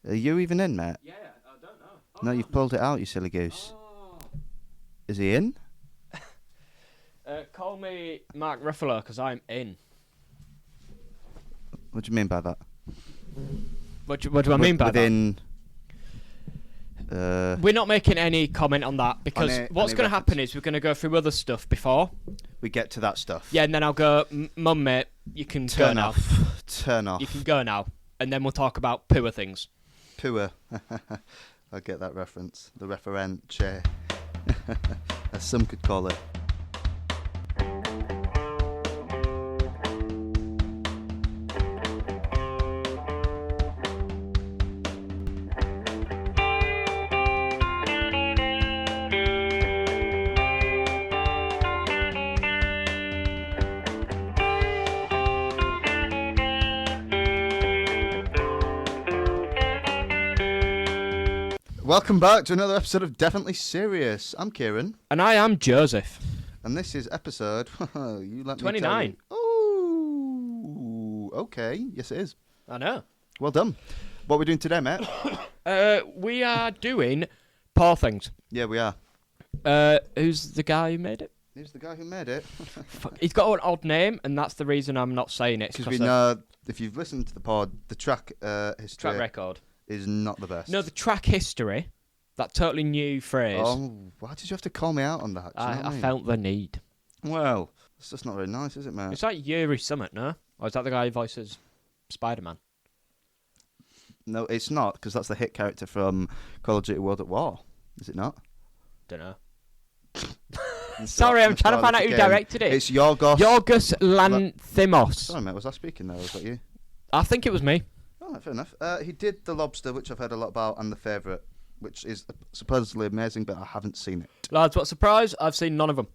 Are you even in, mate? Yeah, I don't know. No, you've pulled it out, you silly goose. Is he in? Call me Mark Ruffalo, because I'm in. What do you mean by that? What do I mean by Within, that? We're not making any comment on that, because what's going to happen is we're going to go through other stuff before. we get to that stuff. Yeah, and then I'll go, Mum, mate, you can go now. Turn off. You can go now. And then we'll talk about poor things. Poor. I get that reference. The referent chair. As some could call it. Welcome back to another episode of Definitely Serious. I'm Kieran. And I am Joseph. And this is episode... you let 29. Me tell you. Oh, okay. Yes, it is. I know. Well done. What are we doing today, mate? We are doing poor things. Yeah, we are. Who's the guy who made it? Who's the guy who made it? Fuck, he's got an odd name, and that's the reason I'm not saying it. Because we know, if you've listened to the pod, the track history... Track record. ...is not the best. No, the track history, that totally new phrase. Oh, why did you have to call me out on that? Do you know what I I mean? felt the need. Well, it's just not very nice, is it, mate? It's like Yuri Summit, no? Or is that the guy who voices Spider-Man? No, it's not, because that's the hit character from Call of Duty World at War. Is it not? Don't know. Sorry, I'm trying to find out who directed it. It's Yorgos Lanthimos. Sorry, mate, was I speaking there, or was that you? I think it was me. Oh, fair enough. He did The Lobster, which I've heard a lot about, and The Favourite, which is supposedly amazing, but I haven't seen it. Lads, what a surprise, I've seen none of them.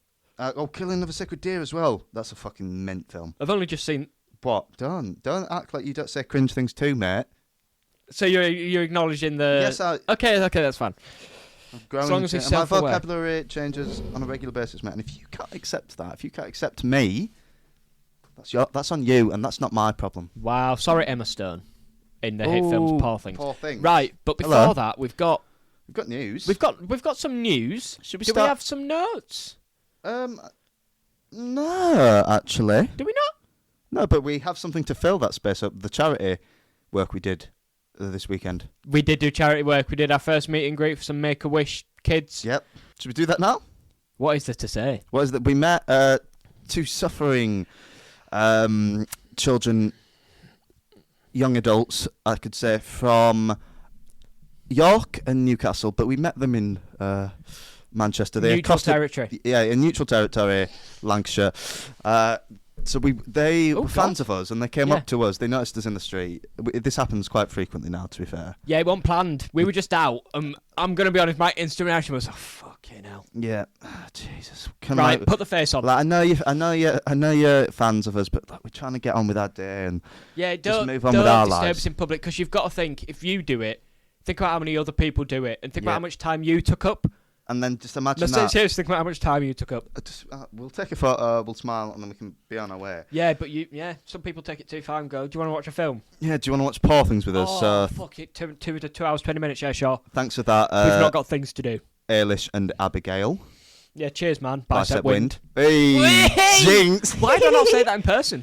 Killing of a Sacred Deer as well. That's a fucking mint film. I've only just seen... What? Don't act like you don't say cringe things too, mate. So you're acknowledging the... Yes, Okay, that's fine. As long as he's my self-aware. vocabulary changes on a regular basis, mate. And if you can't accept that, if you can't accept me, that's on you, and that's not my problem. Wow, sorry, Emma Stone. In the hit films Poor Things. Poor Things. Right, but before that, we've got news. We've got some news. Should we Do start? we have some notes? No, actually. Do we not? No, but we have something to fill that space up. The charity work we did this weekend. We did do charity work. We did our first meet and greet for some Make-A-Wish kids. Yep. Should we do that now? What is there to say? What is that? We met two suffering children, young adults, I could say, from York and Newcastle, but we met them in Manchester. Neutral territory. Yeah, in neutral territory, Lancashire. So they were fans of us, and they came up to us. They noticed us in the street. This happens quite frequently now, to be fair. Yeah, it wasn't planned. We were just out. I'm going to be honest, my instant reaction was, oh, fucking hell. Yeah. Jesus. Put the face on. Like, I know you're fans of us, but like, we're trying to get on with our day and just move on with our lives. Don't disturb us in public, because you've got to think, if you do it, think about how many other people do it, and think about how much time you took up. And then just imagine that. Seriously, think about how much time you took up. We'll take a photo, we'll smile, and then we can be on our way. Yeah, but some people take it too far and go, do you want to watch a film? Yeah, do you want to watch Poor Things with us? Oh, fuck it, 2 hours, 20 minutes, yeah, sure. Thanks for that. We've not got things to do. Ailish and Abigail. Yeah, cheers, man. Bicep wind. Hey, jinx. Why did I not say that in person?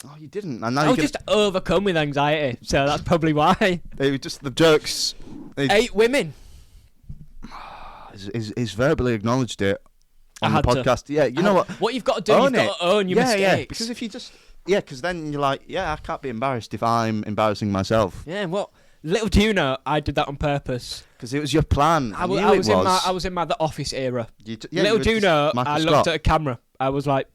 Oh, you didn't. I was just overcome with anxiety, so that's probably why. They were just the jokes. 8 women. He's verbally acknowledged it on the podcast. Yeah, you know what? What you've got to do, you've got to own your mistakes. Yeah, because if you just... Yeah, because then you're like, yeah, I can't be embarrassed if I'm embarrassing myself. Yeah, what? Little do you know, I did that on purpose. Because it was your plan. I was in my The Office era. Little do you know, I looked at a camera. I was like,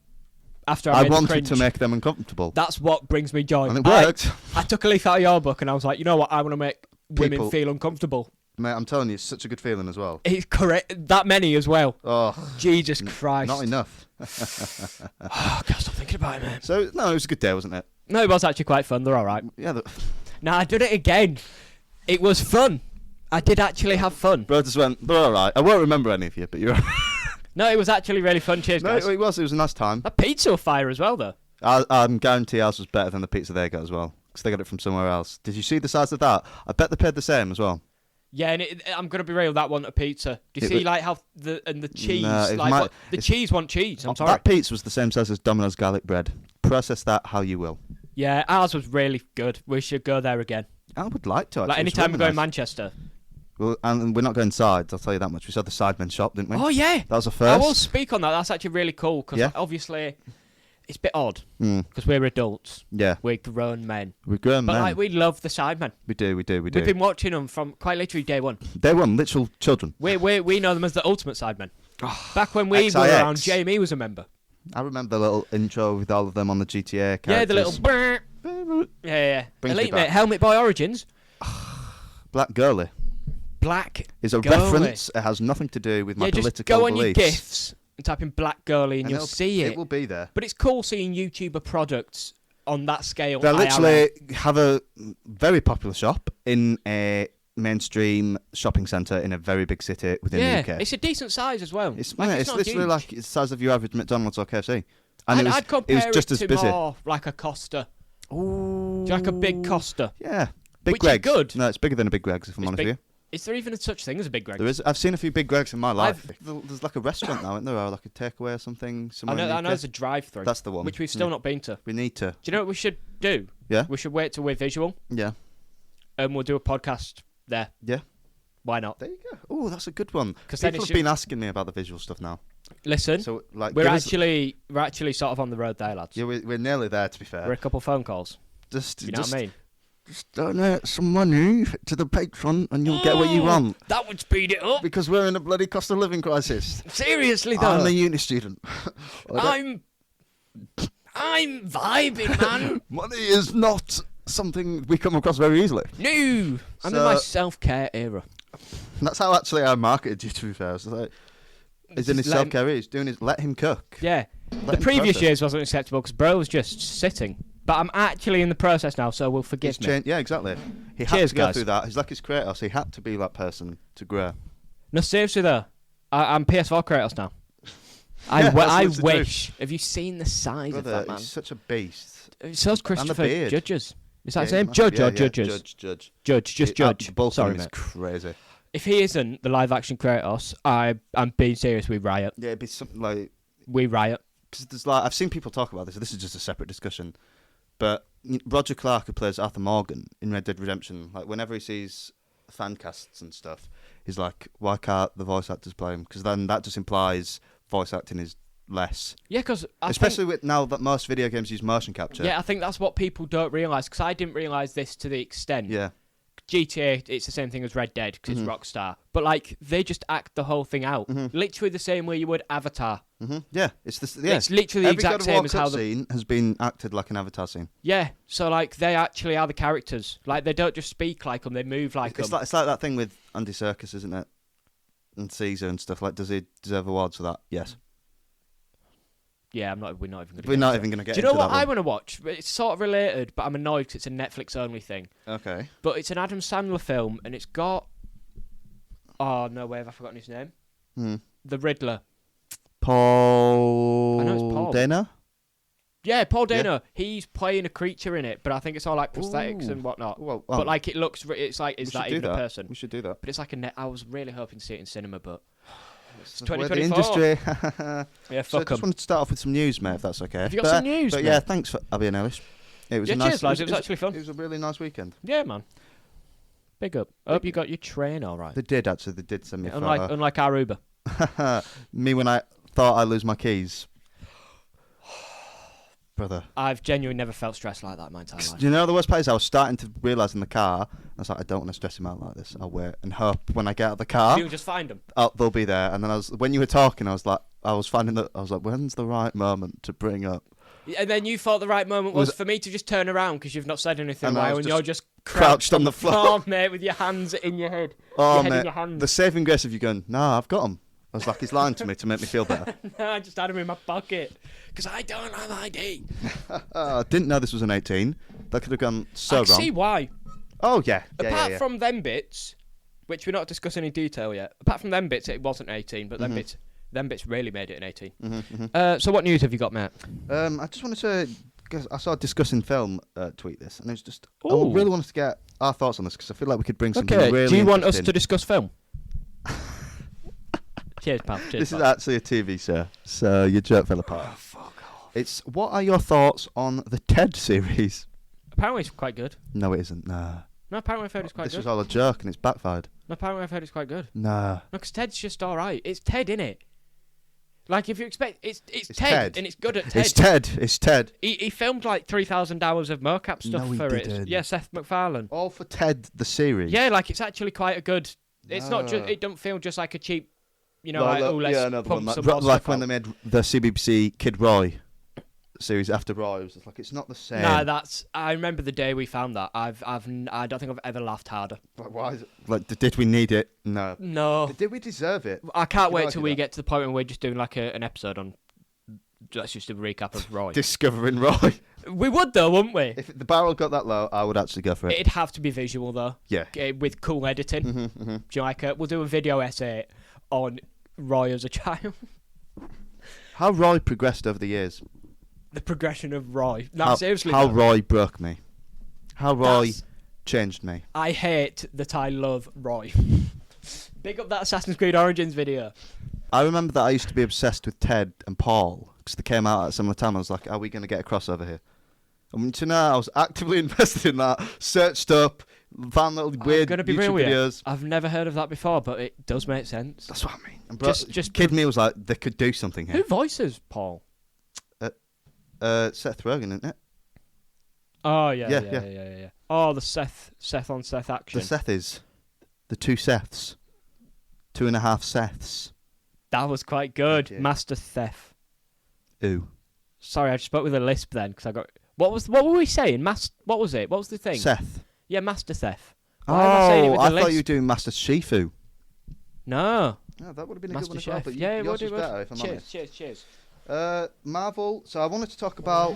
I wanted to make them uncomfortable. That's what brings me joy. And it worked. I took a leaf out of your book and I was like, you know what? I want to make women feel uncomfortable. Mate, I'm telling you, it's such a good feeling as well. It's correct. That many as well. Oh, Jesus Christ. Not enough. I can't stop thinking about it, man. So, no, it was a good day, wasn't it? No, it was actually quite fun. They're all right. Yeah. No, I did it again. It was fun. I did actually have fun. Bro just went, they're all right. I won't remember any of you, but you're all right. No, it was actually really fun. Cheers, guys. No, it was. It was a nice time. That pizza was fire as well, though. I guarantee ours was better than the pizza they got as well. because they got it from somewhere else. Did you see the size of that? I bet they paid the same as well. Yeah, and I'm gonna be real. That one a pizza. Do you see like how the cheese? No, the cheese want cheese. I'm sorry. That pizza was the same size as Domino's garlic bread. Process that how you will. Yeah, ours was really good. We should go there again. I would like to. Actually. Like anytime we go in Manchester. Well, and we're not going sides. I'll tell you that much. We saw the Sidemen shop, didn't we? Oh yeah, that was a first. I will speak on that. That's actually really cool because obviously. It's a bit odd because we're adults. Yeah, we're grown men. We're grown men. But like, we love the Sidemen. We do. We've been watching them from quite literally day one. Day one, literal children. We know them as the ultimate Sidemen. Back when we were around, Jamie was a member. I remember the little intro with all of them on the GTA characters. Yeah, the little. Yeah. Elite Mate, Helmet Boy Origins. Black Girly. Black. Is a reference. It has nothing to do with my political beliefs. Just go on your GIFs. And type in Black Girly and you'll see it. It will be there. But it's cool seeing YouTuber products on that scale. They literally have a very popular shop in a mainstream shopping centre in a very big city within the UK. Yeah, it's a decent size as well. It's literally like the size of your average McDonald's or KFC. And I'd compare it just as busy. More like a Costa. Ooh. Like a big Costa. Yeah. Big Greg's. Which is good. No, it's bigger than a Big Greg's, if I'm honest with you. Is there even such thing as a Big Greg's? There is. I've seen a few Big Greg's in my life. There's like a restaurant now, isn't there? Or like a takeaway or something. I know there's a drive-through. That's the one. Which we've still not been to. We need to. Do you know what we should do? Yeah. We should wait till we're visual. Yeah. And we'll do a podcast there. Yeah. Why not? There you go. Oh, that's a good one. Because people have been asking me about the visual stuff now. Listen, so, like, we're actually sort of on the road there, lads. Yeah, we're nearly there, to be fair. We're a couple phone calls. You know what I mean? Just donate some money to the Patreon and you'll get what you want. That would speed it up. Because we're in a bloody cost of living crisis. Seriously, though. I'm a uni student. I'm vibing, man. Money is not something we come across very easily. No. I'm in my self-care era. That's how actually I marketed you, to be fair. So he's in his self-care era. He's doing his let him cook. Yeah. The previous years wasn't acceptable because bro was just sitting. But I'm actually in the process now, so we'll forgive me. Yeah, exactly. He had to go through that. He's like his Kratos. He had to be that person to grow. No, seriously though, I'm PS4 Kratos now. I wish. Have you seen the size of that man? He's such a beast. So's Christopher Judges. Is that his name? Judge or Judges? Judge. Just Judge. The ball Sorry, mate. Is crazy. If he isn't the live-action Kratos, I'm being serious. We riot. Yeah, it'd be something like we riot. Because there's I've seen people talk about this. This is just a separate discussion. But Roger Clark, who plays Arthur Morgan in Red Dead Redemption, like whenever he sees fan casts and stuff, he's like, "Why can't the voice actors play him?" Because then that just implies voice acting is less. Yeah, because especially with now that most video games use motion capture. Yeah, I think that's what people don't realise. Because I didn't realise this to the extent. Yeah. GTA, it's the same thing as Red Dead because it's Rockstar, but like they just act the whole thing out, literally the same way you would Avatar. Yeah, it's literally the exact same as how the scene has been acted like an Avatar scene. Yeah, so like they actually are the characters. Like they don't just speak like them; they move like them. It's like that thing with Andy Serkis, isn't it? And Caesar and stuff. Like, does he deserve awards for that? Yes. Yeah, we're not even going to get. Do you know what I want to watch? It's sort of related, but I'm annoyed because it's a Netflix only thing. Okay. But it's an Adam Sandler film, and it's got. Oh no! Where have I forgotten his name? The Riddler. Paul. I know it's Paul Dano. Yeah, Paul Dano. Yeah. He's playing a creature in it, but I think it's all like prosthetics and whatnot. Well, but like it looks, it's like is that even a person? We should do that. But it's like I was really hoping to see it in cinema, but. It's 2024. The industry. Yeah, fuck so I just wanted to start off with some news, mate, if that's okay. Have you got some news? But yeah, thanks for Abby and Ellis. It was a nice. Cheers, lads. It was actually fun. It was a really nice weekend. Yeah, man. Big up. Hope you got your train all right. They did actually. They did send me. Unlike our Uber. Me when I thought I'd lose my keys. Brother. I've genuinely never felt stressed like that in my entire life. Do you know the worst part is I was starting to realise in the car, I was like, I don't want to stress him out like this. I'll wait and hope when I get out of the car. You'll just find them. They'll be there. And then when you were talking, I was like, when's the right moment to bring up? And then you thought the right moment was for me to just turn around because you've not said anything while and you're just crouched on the floor, mate, with your hands in your head. Oh, mate, the saving grace of you going, nah, I've got him. I was like, he's lying to me to make me feel better. No, I just had him in my pocket because I don't have ID. I didn't know this was an 18. That could have gone so wrong. I see why. Oh, yeah. Apart from them bits, which we're not discussing in detail yet, apart from them bits, it wasn't 18, but them bits really made it an 18. So what news have you got, Matt? I just wanted to because I saw a Discussing Film tweet this, and it's just I Ooh. really wanted to get our thoughts on this because I feel like we could bring something Okay, really do you want us interesting. to discuss film? Cheers, pal. Cheers, This pal. is actually a TV show, so your joke fell apart. Oh, fuck off. It's what are your thoughts on the Ted series? Apparently it's quite good. No, it isn't. Nah. No, apparently I've heard it's quite This good. was all a joke and it's backfired. No, apparently I've heard it's quite good. Nah. No, because Ted's just alright. It's Ted, innit? Like, if you expect... It's Ted, Ted. and it's good at Ted. It's Ted. It's Ted. He filmed like 3,000 hours of mocap stuff No, he for didn't. it. Yeah, Seth MacFarlane. All for Ted the series. Yeah, like, it's actually quite a good... It's not just... No. It don't feel just like a cheap... You know, Well, like, oh, let's another pump one. some Like, more like stuff when out. they made the CBBC Kid Roy series after Roy, it was just like it's not the same. Nah, that's... I remember the day we found that. I don't think I've ever laughed harder. Like, why is it? Like, did we need it? No. No. Did we deserve it? I can't Can wait argue till we that. get to the point where we're just doing like an episode on... That's just a recap of Roy. Discovering Roy. We would though, wouldn't we? If the barrel got that low, I would actually go for it. It'd have to be visual though. Yeah. With cool editing. Mm-hmm. Do you like it? We'll do a video essay on Roy as a child. How Roy progressed over the years. The progression of Roy. No, how, seriously. How though. Roy broke me. How Roy That's- changed me. I hate that I love Roy. Big up that Assassin's Creed Origins video. I remember that I used to be obsessed with Ted and Paul because they came out at a similar time. I was like, are we going to get a crossover here? I mean, to know I was actively invested in that, searched up, found little weird I'm gonna be YouTube real with you. videos. I've never heard of that before, but it does make sense. That's what I mean. And Just Kid Me was like, they could do something Who here. voices Paul? Seth Rogen, isn't it? Oh Yeah, yeah. Oh, the Seth on Seth action. The Seths. The two Seths. 2.5 Seths. That was quite good. Thank you. Master Theft. Ooh. Sorry, I just spoke with a lisp then because I got. What were we saying? What was it? What was the thing? Seth. Yeah, Master Theft. Why am I saying it Oh, with I the thought you were lisp? doing Master Shifu. No. Yeah, that would have been a Master good one as well. Chef. But Yeah, it yours would. was better, if I'm Cheers, honest. cheers. Marvel. So I wanted to talk about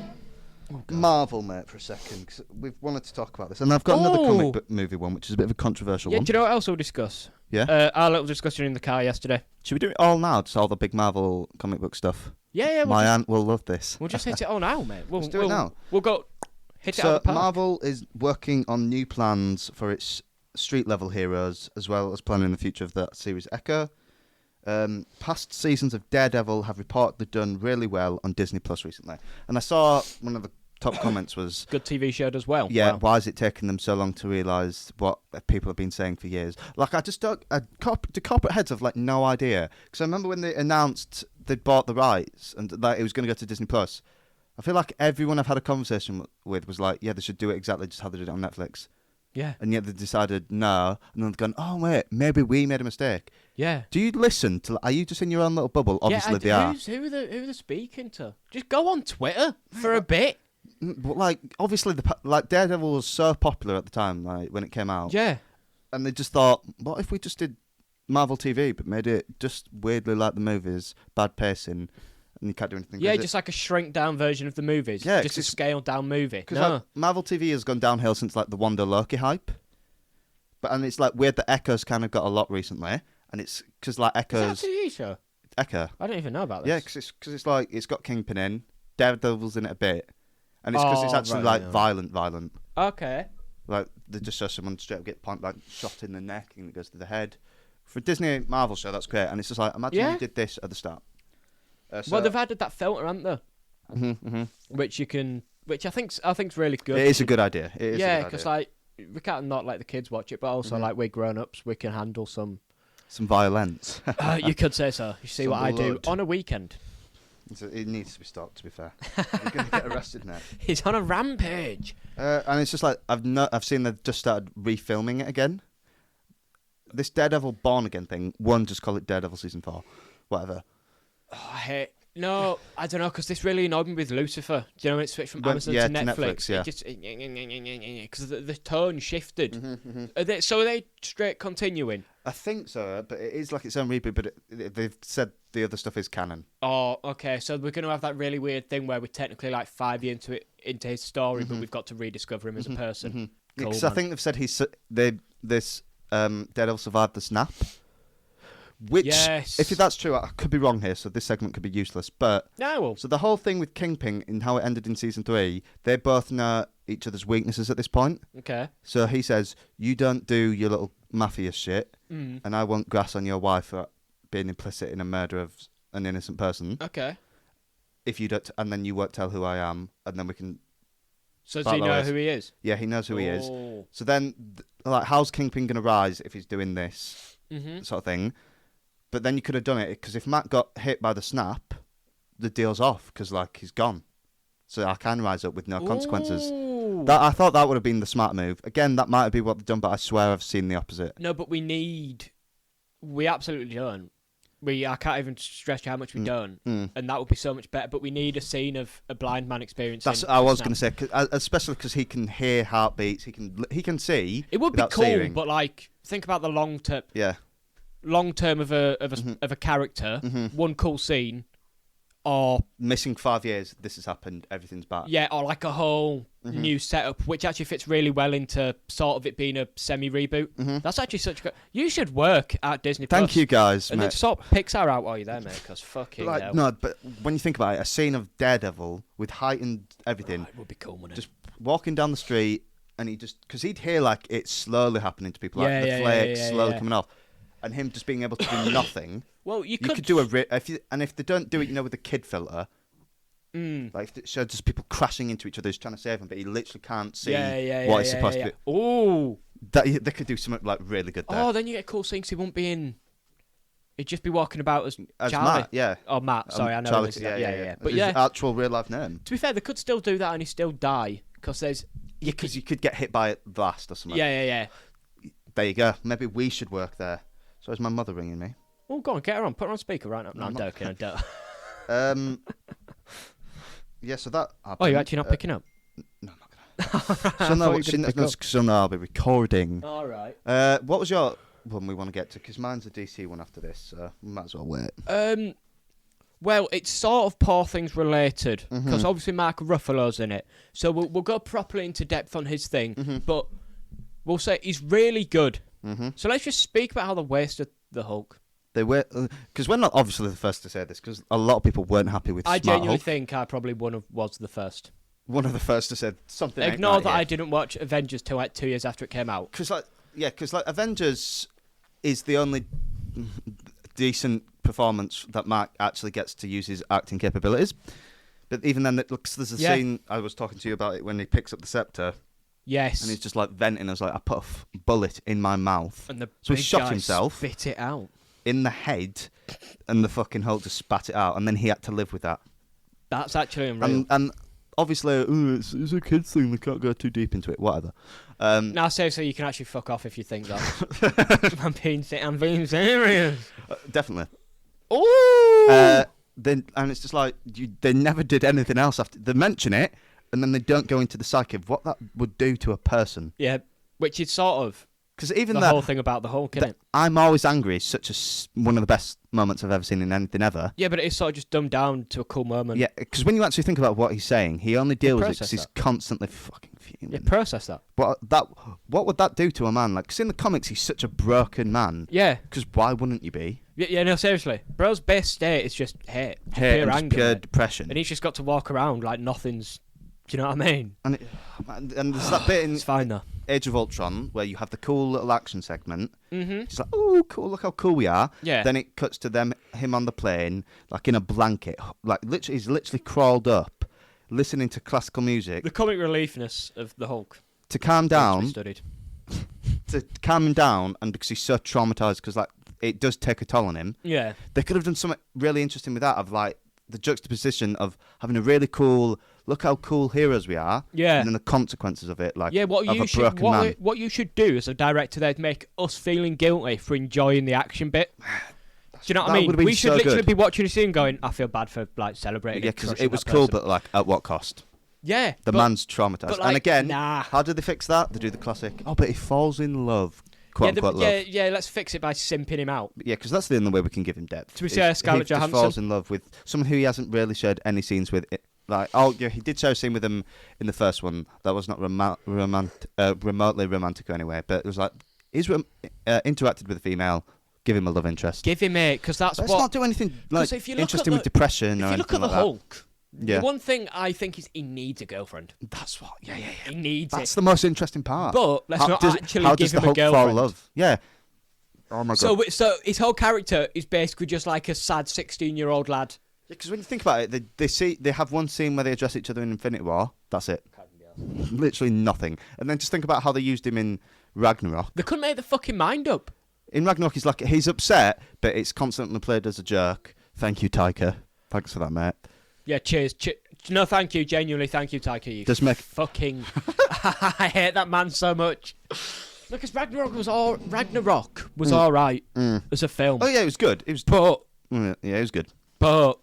Oh, Marvel, mate, for a second, because we've wanted to talk about this, and I've got another Oh. comic book movie one, which is a bit of a controversial Yeah, one. do you know what else we'll discuss? Yeah. Our little discussion in the car yesterday. Should we do it all now? Just all the big Marvel comic book stuff. Yeah, My aunt will love this. we'll just hit it all now, mate. Let's do it now. We'll go hit it So out the park. Marvel is working on new plans for its street level heroes, as well as planning the future of that series Echo. Past seasons of Daredevil have reportedly done really well on Disney Plus recently, and I saw one of the top comments was, Good TV show as well. "Yeah, Wow. why is it taking them so long to realise what people have been saying for years?" Like, I just don't. The corporate heads have like no idea, because I remember when they announced they'd bought the rights and that it was going to go to Disney Plus. I feel like everyone I've had a conversation with was like, "Yeah, they should do it exactly just how they did it on Netflix." Yeah. And yet they decided no, and then they've gone, "Oh wait, maybe we made a mistake." Yeah. Do you listen to? Are you just in your own little bubble? Obviously yeah, they are. who are they speaking to? Just go on Twitter for a bit. But like, obviously like Daredevil was so popular at the time, like when it came out. Yeah. And they just thought, what if we just did Marvel TV but made it just weirdly like the movies, bad pacing, and you can't do anything. Yeah, just like a shrink down version of the movies. Yeah, just 'cause a it's- scaled down movie. because No. like, Marvel TV has gone downhill since like the Wanda Loki hype. And it's like weird that Echo's kind of got a lot recently, and it's because like Is Echo's that a TV show? Echo. I don't even know about this. Yeah, because it's like it's got Kingpin in, Daredevil's in it a bit, and it's because it's Oh, actually right, like yeah. violent. Okay. Like they just show someone straight up get like shot in the neck and it goes to the head. For a Disney Marvel show, that's great, and it's just like imagine Yeah. you did this at the start. Well, they've added that filter, haven't they? Mm-hmm. Which I think's really good. It is a good idea. It is Yeah, a good because idea. like we can't not let the kids watch it, but also Mhm. like we're grown ups, we can handle some. Some violence. You could say so. You see Some what I do blood. on a weekend. It needs to be stopped. To be fair, you're gonna get arrested now. He's on a rampage. And it's just like I've seen they've just started refilming it again. This Daredevil Born Again thing. One, just call it Daredevil season 4, whatever. Oh, I hate. No, I don't know, because this really annoyed me with Lucifer. Do you know when it switched from When- Amazon yeah, to to Netflix? Netflix, yeah. It just because the tone shifted. Mm-hmm. So are they straight continuing? I think so, but it is like its own reboot. But they've said the other stuff is canon. Oh, okay. So we're going to have that really weird thing where we're technically like 5 years into his story, but Mhm. we've got to rediscover him as a person. Cool, Because I man. think they've said this Daredevil survived the snap, Which, Yes. if that's true, I could be wrong here, so this segment could be useless. But No, well, so the whole thing with Kingpin and how it ended in season 3, they both know each other's weaknesses at this point. okay. So he says, "You don't do your little mafia shit, and I won't grass on your wife for being implicit in a murder of an innocent person. Okay. If you don't, and then you won't tell who I am, and then we can." So does he know who he is? Yeah, he knows who he is. Oh. So then, like, how's Kingpin gonna rise if he's doing this Mm-hmm. sort of thing? But then you could have done it because if Matt got hit by the snap, the deal's off because like he's gone. So I can rise up with no consequences. Ooh. That I thought that would have been the smart move. Again, that might be what they've done, but I swear I've seen the opposite. No, but we absolutely don't. I can't even stress how much we don't, and that would be so much better. But we need a scene of a blind man experiencing. That's I was going to say, especially because he can hear heartbeats, he can see. It would be without cool, seeing. but like think about the long term. Yeah. Long term of a character, one cool scene, or Missing 5 years, this has happened, everything's back. yeah, or like a whole new setup, which actually fits really well into sort of it being a semi reboot. That's actually such a good. You should work at Disney. Thank Plus. you guys, And mate. then sort Pixar out while you're there, mate, because fucking Like, hell. no, but when you think about it, a scene of Daredevil with heightened everything, It would be cool, wouldn't it? just walking down the street, and because he'd hear like it slowly happening to people, like Yeah, the yeah, flakes yeah, slowly yeah. coming off, and him just being able to do nothing. Well, you You could do if they don't do it, with the kid filter, like if it shows just people crashing into each other, he's trying to save him, but he literally can't see what he's supposed to do. Ooh. They could do something like really good there. Oh, then you get a cool scene 'cause he won't be in. He'd just be walking about as Charlie. Matt, yeah. Oh, Matt. Sorry, I know. Charlie, this is yeah. But His yeah, actual real life name. to be fair, they could still do that and he still die because there's. Because you could get hit by it blast or something. Yeah. There you go. Maybe we should work there. So is my mother ringing me? Oh, go on, get her on. Put her on speaker right now. No, I'm joking. I don't. Yeah, so that happened. Oh, you're actually not picking up? No, I'm not gonna. So no, I'll be recording. All right. What was your one we want to get to? Because mine's a DC one after this, so we might as well wait. Well, it's sort of Poor Things related because obviously Mark Ruffalo's in it, so we'll go properly into depth on his thing. But we'll say he's really good. So let's just speak about how they wasted the Hulk. They were because we're not obviously the first to say this because a lot of people weren't happy with I Smart genuinely Hulk. think I probably was the first. One of the first to say something. Ignore that I didn't watch Avengers till like 2 years after it came out. Because Avengers is the only decent performance that Mark actually gets to use his acting capabilities. But even then, there's a scene I was talking to you about it when he picks up the scepter Yes. and he's just like venting. I was like, I put a bullet in my mouth. And the So he big shot guy himself. spit it out. In the head, and the fucking Hulk just spat it out, and then he had to live with that. That's actually unreal. And obviously, it's a kid's thing. We can't go too deep into it. Whatever. Now, seriously, you can actually fuck off if you think that. I'm being serious. Definitely. Ooh. And it's just like they never did anything else after they mention it, and then they don't go into the psyche of what that would do to a person. Yeah, which is sort of Because even the whole thing about the Hulk, isn't it? I'm always angry is such one of the best moments I've ever seen in anything ever. Yeah, but it's sort of just dumbed down to a cool moment. Yeah, because when you actually think about what he's saying, he only deals with it because he's constantly fucking fuming. Yeah, process that. What would that do to a man? Like, 'cause in the comics, he's such a broken man. Yeah. Because why wouldn't you be? Yeah, no, seriously. Bro's best state is just hate. Just Hate pure and just anger. pure mate. depression. And he's just got to walk around like nothing's. Do you know what I mean? And there's that bit in It's fine though. Age of Ultron where you have the cool little action segment. Mm-hmm. It's like, oh, cool! Look how cool we are. Yeah. Then it cuts to him on the plane, like in a blanket, like he's literally crawled up, listening to classical music The comic reliefness of the Hulk. to calm which we down. studied. To calm him down, and because he's so traumatized, because like it does take a toll on him. Yeah. They could have done something really interesting with that, of like the juxtaposition of having a really cool, look how cool heroes we are, Yeah. and then the consequences of it, like Yeah, what of you a should broken man. what you should do as a director there is make us feeling guilty for enjoying the action bit. Do you know what I That mean? would've been We should so literally good. be watching a scene going, I feel bad for like celebrating. Yeah, and because crushing it was that cool, person. but like at what cost? Yeah, The but, man's traumatized. but, like, and again, nah. how did they fix that? They do the classic, oh, but he falls in love, quote unquote love. yeah. Let's fix it by simping him out. Yeah, because that's the only way we can give him depth. To be is fair, Scarlett he just Johansson. falls in love with someone who he hasn't really shared any scenes with. Like, oh yeah, he did share a scene with him in the first one that was not remotely romantic anyway. But it was like he's interacted with a female give him a love interest. Give him it, because that's Let's what. not do anything like if you look interesting at with depression or If you look anything at the like Hulk, Yeah. the one thing I think is he needs a girlfriend. that. That's what. Yeah. He needs That's it. the most interesting part. But let's not actually how give does the him a Hulk fall girlfriend. love? Yeah. Oh my god. So his whole character is basically just like a sad 16-year-old lad. Because when you think about it, they have one scene where they address each other in Infinity War. That's it. Literally nothing. And then just think about how they used him in Ragnarok. They couldn't make the fucking mind up. In Ragnarok, he's upset, but it's constantly played as a jerk. Thank you, Taika. Thanks for that, mate. Yeah, cheers. No, thank you. Genuinely, thank you, Taika. You Just make- fucking... I hate that man so much. Look, because Ragnarok was all right as a film. Oh yeah, it was good. It was. But Yeah, it was good. But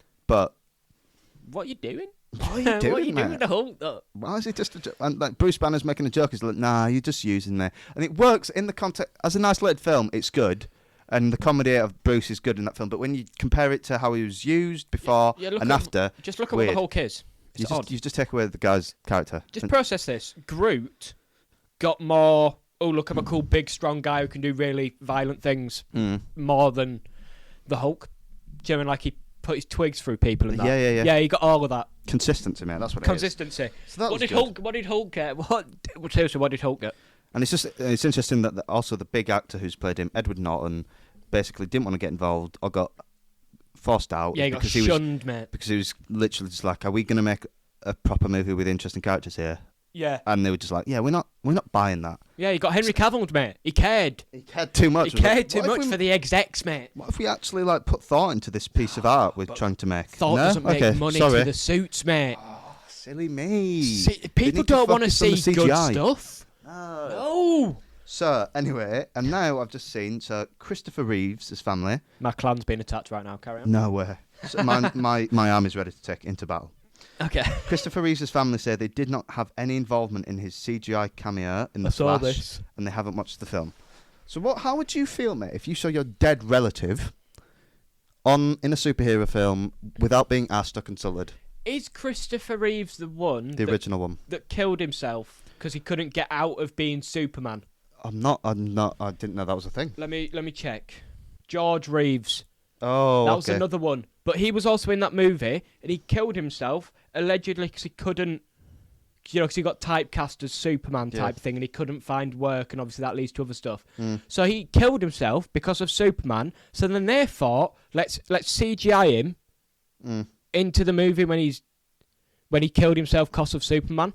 what are you doing? What are you doing, What are you mate? doing with the Hulk, though? Why is it just a joke? And like Bruce Banner's making a joke. He's like, nah, you're just using there, and it works in the context as an isolated film. It's good, and the comedy of Bruce is good in that film. But when you compare it to how he was used before Yeah, look and at- after, Just look at what weird. the Hulk is. It's odd. you just take away the guy's character. Just process this. Groot got more, oh, look, I'm a cool, big, strong guy who can do really violent things more than the Hulk. Do you know what I mean? Like he put his twigs through people and that. Yeah. Yeah, he got all of that. Consistency, man. That's what it is. Consistency. So that What was did good. Hulk get? Seriously, what did Hulk get? And it's interesting that also the big actor who's played him, Edward Norton, basically didn't want to get involved or got forced out. Yeah, he got because shunned, mate. because he was literally just like, are we going to make a proper movie with interesting characters here? Yeah. And they were just like, yeah, we're not buying that. Yeah, he got Henry Cavill, mate. He cared. He cared too much. He cared too much for the execs, mate. What if we actually like put thought into this piece of art we're trying to make? Thought No? doesn't make Okay, money sorry. to the suits, mate. Silly me. See, They people need to don't want to focus on see the good CGI. stuff. No. So anyway, and now I've just seen Christopher Reeves' family. My clan's being attacked right now. Carry on. No way. So my arm is ready to take into battle. Okay. Christopher Reeves' family say they did not have any involvement in his CGI cameo in The I saw Flash, this. and they haven't watched the film. So how would you feel, mate, if you saw your dead relative in a superhero film without being asked or consulted? Is Christopher Reeves the one The original one. that killed himself because he couldn't get out of being Superman? I'm not. I didn't know that was a thing. Let me check. George Reeves. Oh, That was okay. another one. But he was also in that movie, and he killed himself allegedly because he couldn't, because he got typecast as Superman type thing, and he couldn't find work, and obviously that leads to other stuff. So he killed himself because of Superman. So then they thought, let's CGI him into the movie when he killed himself because of Superman.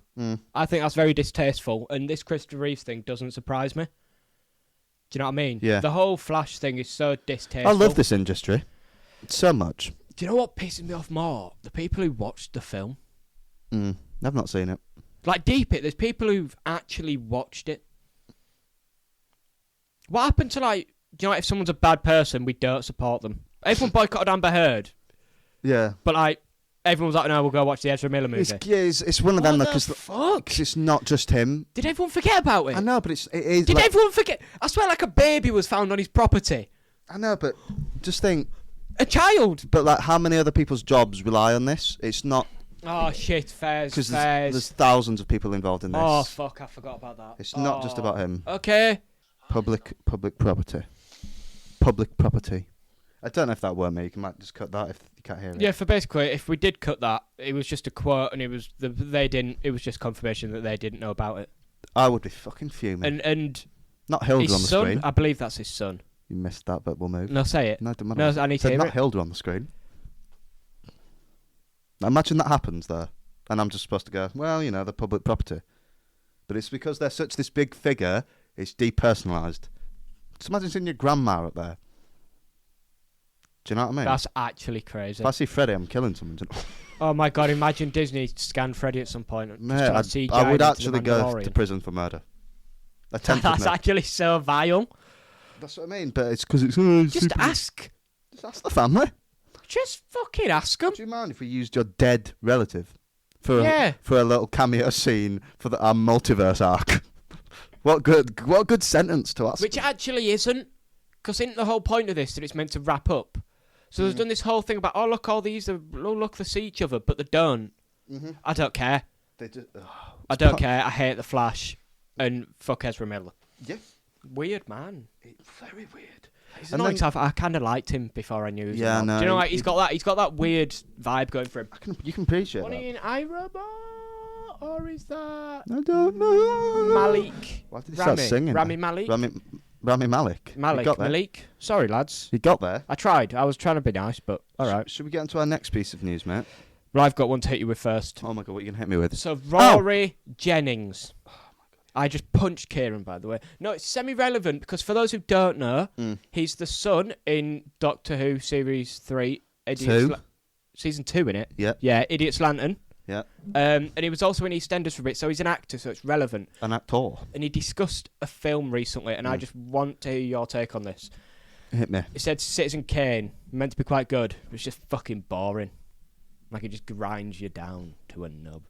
I think that's very distasteful, and this Christopher Reeves thing doesn't surprise me. Do you know what I mean? Yeah. The whole Flash thing is so distasteful. I love this industry so much. Do you know what pisses me off more? The people who watched the film. I've not seen it. Like, deep it, there's people who've actually watched it. What happened to, like, do you know, if someone's a bad person, we don't support them. Everyone boycotted Amber Heard, Yeah. but, like, everyone was like, no, we'll go watch the Ezra Miller movie. It's one of them What because the fuck? it's not just him. Did everyone forget about it? I know, but it is. Did like, everyone forget? I swear, like, a baby was found on his property. I know, but just think. A child. But like, how many other people's jobs rely on this? It's not Oh, shit, Fairs, because Fairs. there's thousands of people involved in this. Oh, fuck, I forgot about that. It's not just about him. Okay. Public property. Public property. I don't know if that were me. You might just cut that if you can't hear it. Yeah, for basically, if we did cut that, it was just a quote, and it was it was just confirmation that they didn't know about it. I would be fucking fuming. And Not Hilda his on the son, screen. I believe that's his son. You missed that, but we'll move. No, say it. No, it doesn't No, matter. I need to Said hear not it. Hilda on the screen. Now imagine that happens there, and I'm just supposed to go, well, you know, the public property. But it's because they're such this big figure, it's depersonalised. Just imagine seeing your grandma up there. Do you know what I mean? That's actually crazy. If I see Freddie, I'm killing someone. Oh my god! Imagine Disney scanned Freddy at some point. And Mate, just tried to I CGI would him into actually the go Mandalorian. to prison for murder. Attempted That's murder. actually so vile. That's what I mean, but it's because it's... Just ask. Just ask the family. Just fucking ask them. Do you mind if we used your dead relative for Yeah. a little cameo scene for our multiverse arc? What good sentence to ask. Which actually isn't, because isn't the whole point of this that it's meant to wrap up? So they've done this whole thing about, oh look, all these, they see each other, but they don't. I don't care. They just, I don't care. I hate the Flash, and fuck Ezra Miller. Yeah. Weird man. It's very weird. It's And annoying then- 'cause I kind of liked him before I knew he was Yeah, a knob. no, Do you know, like, he- he's got that weird vibe going for him. You can appreciate What that. are you in iRobot? Or is that I don't know. Malik? Why did he start singing? Rami Malik? Rami Malek. You Malik. got there? Malik. Sorry, lads. You got there. I tried. I was trying to be nice, but all right. Should we get into our next piece of news, mate? Right, I've got one to hit you with first. Oh my god, what are you gonna hit me with? So Rory Jennings. I just punched Kieran, by the way. No, it's semi-relevant because for those who don't know, he's the son in Doctor Who series 3, Two? Season 2 in it. Yeah. Yeah, Idiot's Lantern. Yeah. And he was also in EastEnders for a bit, so he's an actor, so it's relevant. An actor. And he discussed a film recently, and I just want to hear your take on this. Hit me. He said Citizen Kane, meant to be quite good, but it's just fucking boring. Like it just grinds you down to a nub.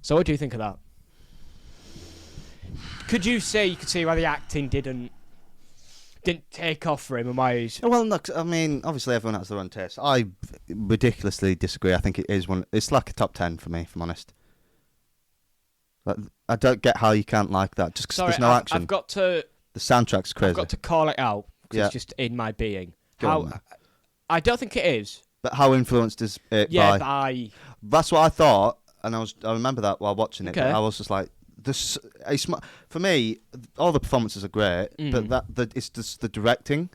So what do you think of that? You could see why the acting didn't take off for him and why he's... Well, look, I mean, obviously everyone has their own taste. I ridiculously disagree. I think it is one. It's like a top 10 for me, if I'm honest. Like, I don't get how you can't like that just because Sorry, there's no action. I've got to The soundtrack's crazy. I've got to call it out because Yeah. it's just in my being. Go on, then. I don't think it is. But how influenced is it Yeah, by? That's what I thought, and I remember that while watching it. Okay. But I was just like, this. For me, all the performances are great, but it's just the directing.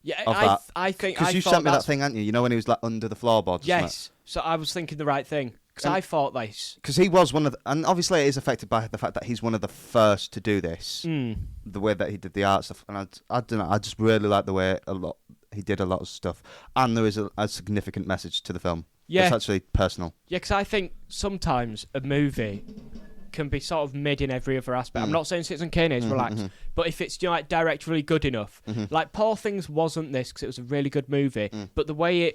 Yeah, Of that. I think Because you thought sent me that that's- thing, hadn't you? You know when he was like under the floorboards. Yes, so I was thinking the right thing because And- I thought this. Because he was one of, and obviously it is affected by the fact that he's one of the first to do this. The way that he did the art stuff, and I don't know. I just really like the way he did a lot of stuff, and there is a significant message to the film. Yeah. It's actually personal. Yeah, because I think sometimes a movie can be sort of mid in every other aspect. I'm not saying Citizen Kane is, relax. But if it's like directly good enough, like Poor Things wasn't this because it was a really good movie, but the way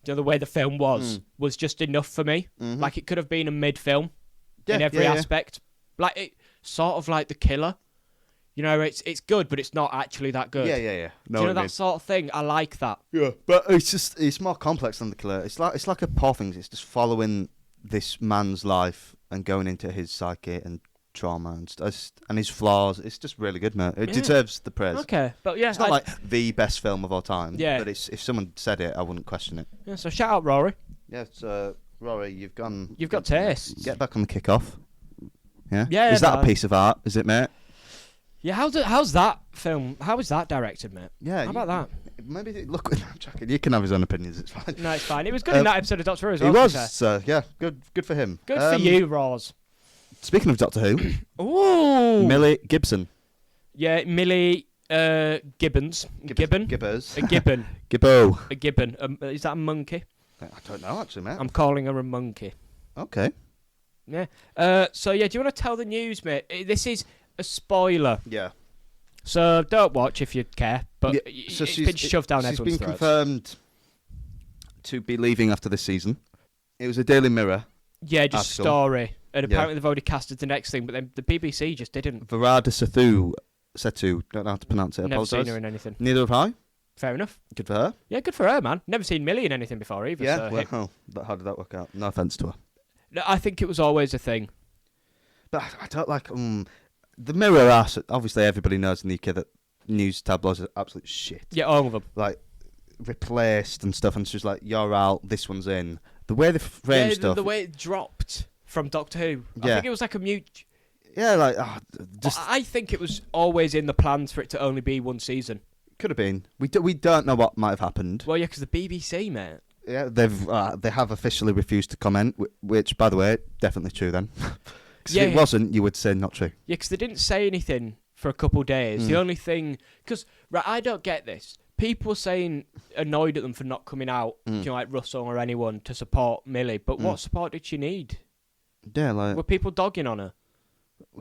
the way the film was just enough for me. Like it could have been a mid film in every aspect. Like it sort of like The Killer. You know, it's good, but it's not actually that good. Yeah. Do you know that sort of thing? I like that. Yeah, but it's more complex than The Killer. It's like a Poor Things. It's just following this man's life and going into his psyche and trauma and his flaws. It's just really good, mate. It deserves the praise. Okay, but yeah, It's not like the best film of all time. Yeah. But if someone said it, I wouldn't question it. yeah. So shout out Rory. Yeah, so Rory, you've gone. You've got taste. Get back on the kick-off. Yeah. Yeah, Is that man. a piece of art? Is it, mate? Yeah, how's that film? How is that directed, mate? Yeah. How about that? Maybe look. Jacket, you can have his own opinions. It's fine. No, it's fine. It was good in that episode of Doctor Who as He well. was. to be fair. So yeah, good for him. Good for you, Roz. Speaking of Doctor Who, Ooh. Millie Gibson. Yeah, Millie Gibbons. Gibbon? Gibbers. A gibbon. Gibbo. A gibbon. Is that a monkey? I don't know actually, mate. I'm calling her a monkey. Okay. Yeah. So yeah, do you want to tell the news, mate? This is a spoiler. Yeah. So don't watch if you care, but Yeah, so it's been shoved down She's everyone's been throats. confirmed to be leaving after this season. It was a Daily Mirror. Yeah, just article. story. And Yeah. apparently they've already casted the next thing, but then the BBC just didn't. Varada Setu, don't know how to pronounce it. Never seen Apologise. her in anything. Neither have I. Fair enough. Good for her. Yeah, good for her, man. Never seen Millie in anything before either. Yeah. so Well, but how did that work out? No offense to her. No, I think it was always a thing. But I don't like the Mirror. Obviously, everybody knows in the UK that news tabloids are absolute shit. Yeah, all of them. Like replaced and stuff, and it's just like you're out, this one's in. The way they frame Yeah, stuff. the way it dropped from Doctor Who. I Yeah. think it was like a mute. Yeah, like just I think it was always in the plans for it to only be one season. could have been. We don't know what might have happened. Well, yeah, because the BBC, mate. Yeah, they have officially refused to comment, which, by the way, definitely true then. Because Yeah. if it wasn't, you would say not true. Yeah, because they didn't say anything for a couple of days. The only thing... Because, right, I don't get this. People saying annoyed at them for not coming out, you know, like Russell or anyone, to support Millie. But what support did she need? Yeah, like Were people dogging on her?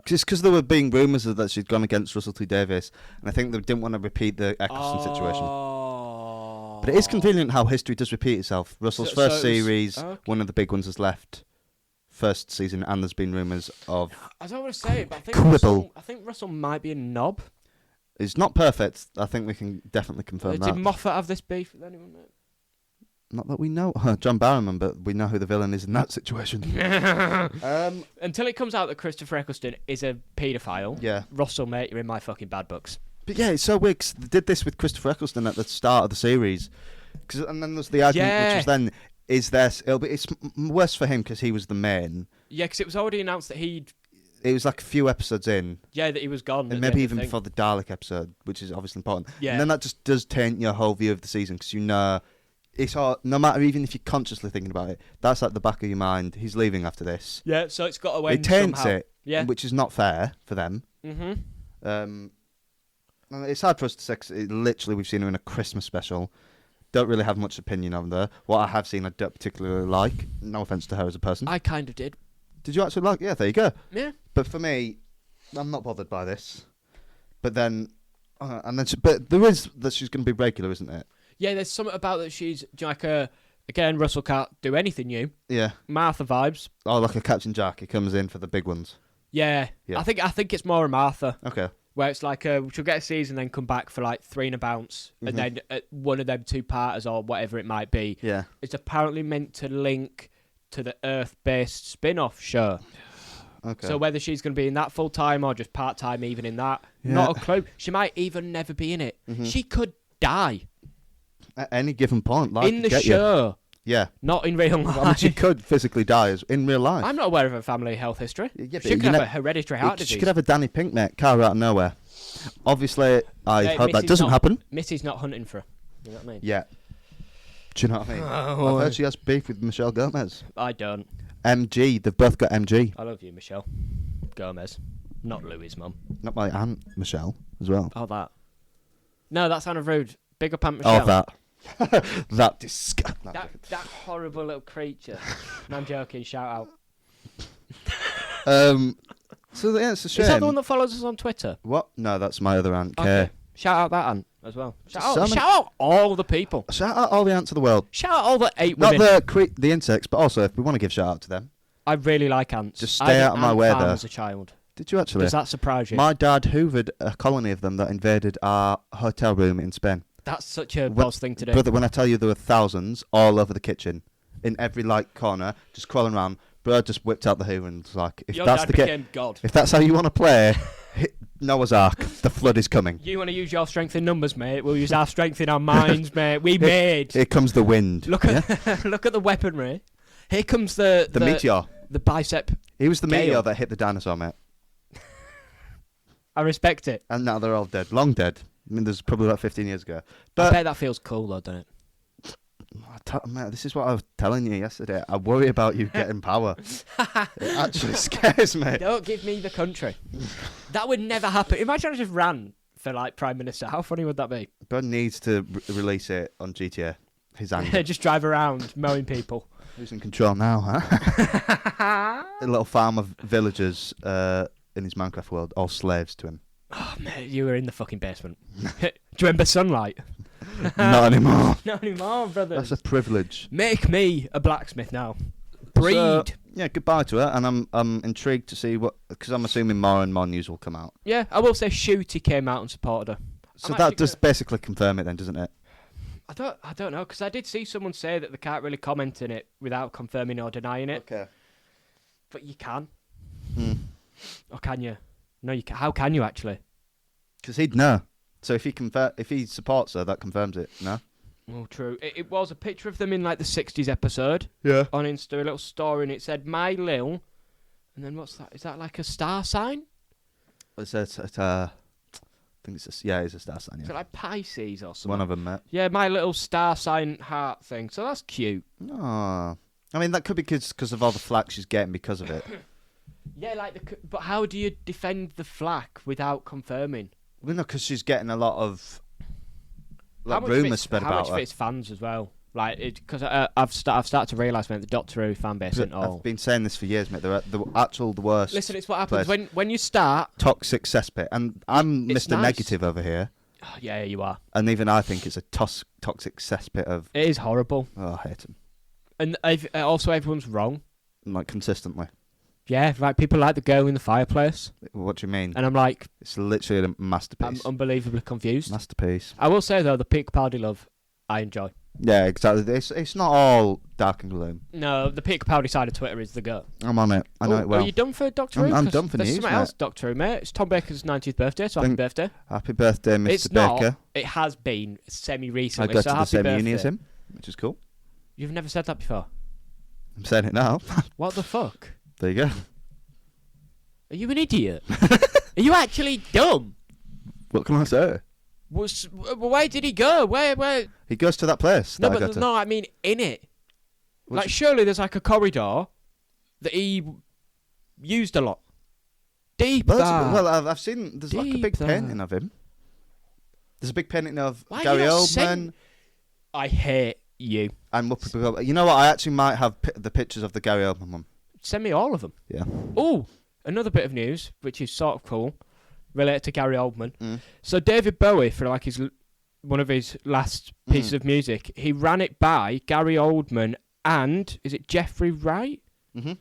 just because there were being rumours that she'd gone against Russell T Davies, and I think they didn't want to repeat the Eccleston situation. Oh. But it is convenient how history does repeat itself. Russell's So first it was- series, okay. one of the big ones has left. First season, and there's been rumours of. I don't want to say it, but Quibble. I think Russell might be a knob. It's not perfect. I think we can definitely confirm Did that. Moffat have this beef with anyone? Mate? Not that we know. John Barrowman, but we know who the villain is in that situation. Until it comes out that Christopher Eccleston is a paedophile. Yeah. Russell, mate, you're in my fucking bad books. But yeah, it's so weird 'cause they did this with Christopher Eccleston at the start of the series. And then there's the argument, which was then, it's worse for him because he was the main. Yeah, because it was already announced that It was like a few episodes in. Yeah, that he was gone. And maybe even before the Dalek episode, which is obviously important. Yeah. And then that just does taint your whole view of the season because it's all, no matter even if you're consciously thinking about it, that's at the back of your mind. He's leaving after this. Yeah, so it's got to end It taints somehow. it, Yeah. which is not fair for them. Mm-hmm. It's hard for us to say 'cause literally we've seen her in a Christmas special. Don't really have much opinion on her. What I have seen I don't particularly like. No offence to her as a person. I kind of did. Did you actually like? Yeah, there you go. Yeah. But for me, I'm not bothered by this. But then, but there is that she's going to be regular, isn't it? Yeah, there's something about that she's like again, Russell can't do anything new. Yeah. Martha vibes. Oh, like a Captain Jack. He comes in for the big ones. Yeah. Yeah. I think it's more a Martha. Okay. Where it's like she'll get a season, then come back for like 3 and a bounce, and then one of them 2-parters or whatever it might be. Yeah. It's apparently meant to link to the Earth-based spin-off show. Okay. So whether she's going to be in that full time or just part time, even in that, not a clue. She might even never be in it. She could die At any given point, like in the show. Yeah. Not in real life. I mean, she could physically die in real life. I'm not aware of her family health history. Yeah, but She could have a hereditary heart disease. She could have a Danny Pink, mate, car out of nowhere. Obviously, I hope that doesn't happen. Missy's not hunting for her. You know what I mean? Yeah. Do you know what I mean? I've heard she has beef with Michelle Gomez. I don't. MG, they've both got MG. I love you, Michelle Gomez. Not Louis' mum. Not my aunt, Michelle, as well. Oh, that. No, that's Anna Rude. Big up Aunt Michelle. Oh, that. That disgust. That horrible little creature. No, I'm joking. Shout out. So yeah, it's a shame. Is that the one that follows us on Twitter? What? No, that's my other aunt, Kay. Okay. Shout out that aunt as well. So Shout out all the people. Shout out all the ants of the world. Shout out all the 8 Not women. the insects, but also if we want to give shout out to them. I really like ants. Just stay out of my way, though. As a child. Did you actually? Does that surprise you? My dad hoovered a colony of them that invaded our hotel room in Spain. That's such a boss thing to do. Brother, when I tell you there were thousands all over the kitchen, in every corner, just crawling around, bro just whipped out the hoover and was like, if Your that's dad the became God. if that's how you want to play, Noah's Ark, the flood is coming. You want to use your strength in numbers, mate? We'll use our strength in our minds, mate. We made. Here comes the wind. Look at look at the weaponry. Here comes the meteor. The bicep. He was the Gale. meteor that hit the dinosaur, mate. I respect it. And now they're all dead. Long dead. I mean, there's probably about 15 years ago. I But bet that feels cool, though, doesn't it? mate, this is what I was telling you yesterday. I worry about you getting power. It actually scares me. Don't give me the country. That would never happen. Imagine I just ran for, like, Prime Minister. How funny would that be? Bud needs to release it on GTA. His anger. Just drive around mowing people. Who's in control now, huh? A little farm of villagers in his Minecraft world, all slaves to him. Oh, mate, you were in the fucking basement. Do you remember Sunlight? Not anymore. Not anymore, brother. That's a privilege. Make me a blacksmith now. Breed. So, yeah, goodbye to her, and I'm intrigued to see what, because I'm assuming more and more news will come out. Yeah, I will say Shooty came out and supported her. So that does basically confirm it then, doesn't it? I don't know, because I did see someone say that they can't really comment on it without confirming or denying it. Okay. But you can. Hmm. Or can you? No, you can. How can you actually? Because he'd know. So if he supports her, that confirms it. No. Well, true. It was a picture of them in like the 60s episode Yeah. on Insta, a little story, and it said "My Lil," and then what's that? Is that like a star sign? It's I think it's it's a star sign. Is Yeah. it like Pisces or something? One of them, mate. Yeah, my little star sign heart thing. So that's cute. Oh. I mean, that could be because of all the flack she's getting because of it. Yeah, but how do you defend the flack without confirming? Well, no, because she's getting a lot of How much rumours spread How about much her. of it's fans as well? Like, because I've started to realise, mate, the Doctor Who fan base isn't all. I've been saying this for years, mate. They're the worst. Listen, it's what happens place. when you start. Toxic cesspit, and I'm It's Mr. nice. Negative over here, Oh, yeah, you are. and even I think it's a toxic cesspit of. It is horrible, Oh, I hate him. and also everyone's wrong. Like consistently. Yeah, like people like the girl in the fireplace, What do you mean? and I'm like, It's literally a I'm masterpiece. unbelievably confused. Masterpiece. I will say though, the Peak Party Love, I enjoy. Yeah, exactly. It's not all dark and gloom. No, the Peter Capaldi side of Twitter is the go. I'm on it. I know it well. Are you done for Doctor Who? I'm 'Cause done for there's news, something mate. else, Doctor Who, mate. It's Tom Baker's 90th birthday, so happy birthday. Happy birthday, Mr. It's Baker. not. It has been semi-recently, I go so to the happy same birthday. uni as him, which is cool. You've never said that before. I'm saying it now. What the fuck? There you go. Are you an idiot? Are you actually dumb? What can I say? Where did he go? Where? He goes to that place. No, that I go but to. no, I mean in it. Which- Like, surely there's like a corridor that he used a lot. Deep Well, there. well, I've seen. There's like a Deep big there. painting of him. There's a big painting of Why are Gary you not Oldman saying- I hate you. and Whoopi Goldberg. You know what? I actually might have the pictures of the Gary Oldman one. Send me all of them. Yeah. Oh, another bit of news, which is sort of cool, related to Gary Oldman. Mm. So David Bowie, for like one of his last pieces of music, he ran it by Gary Oldman and is it Jeffrey Wright, Mm-hmm.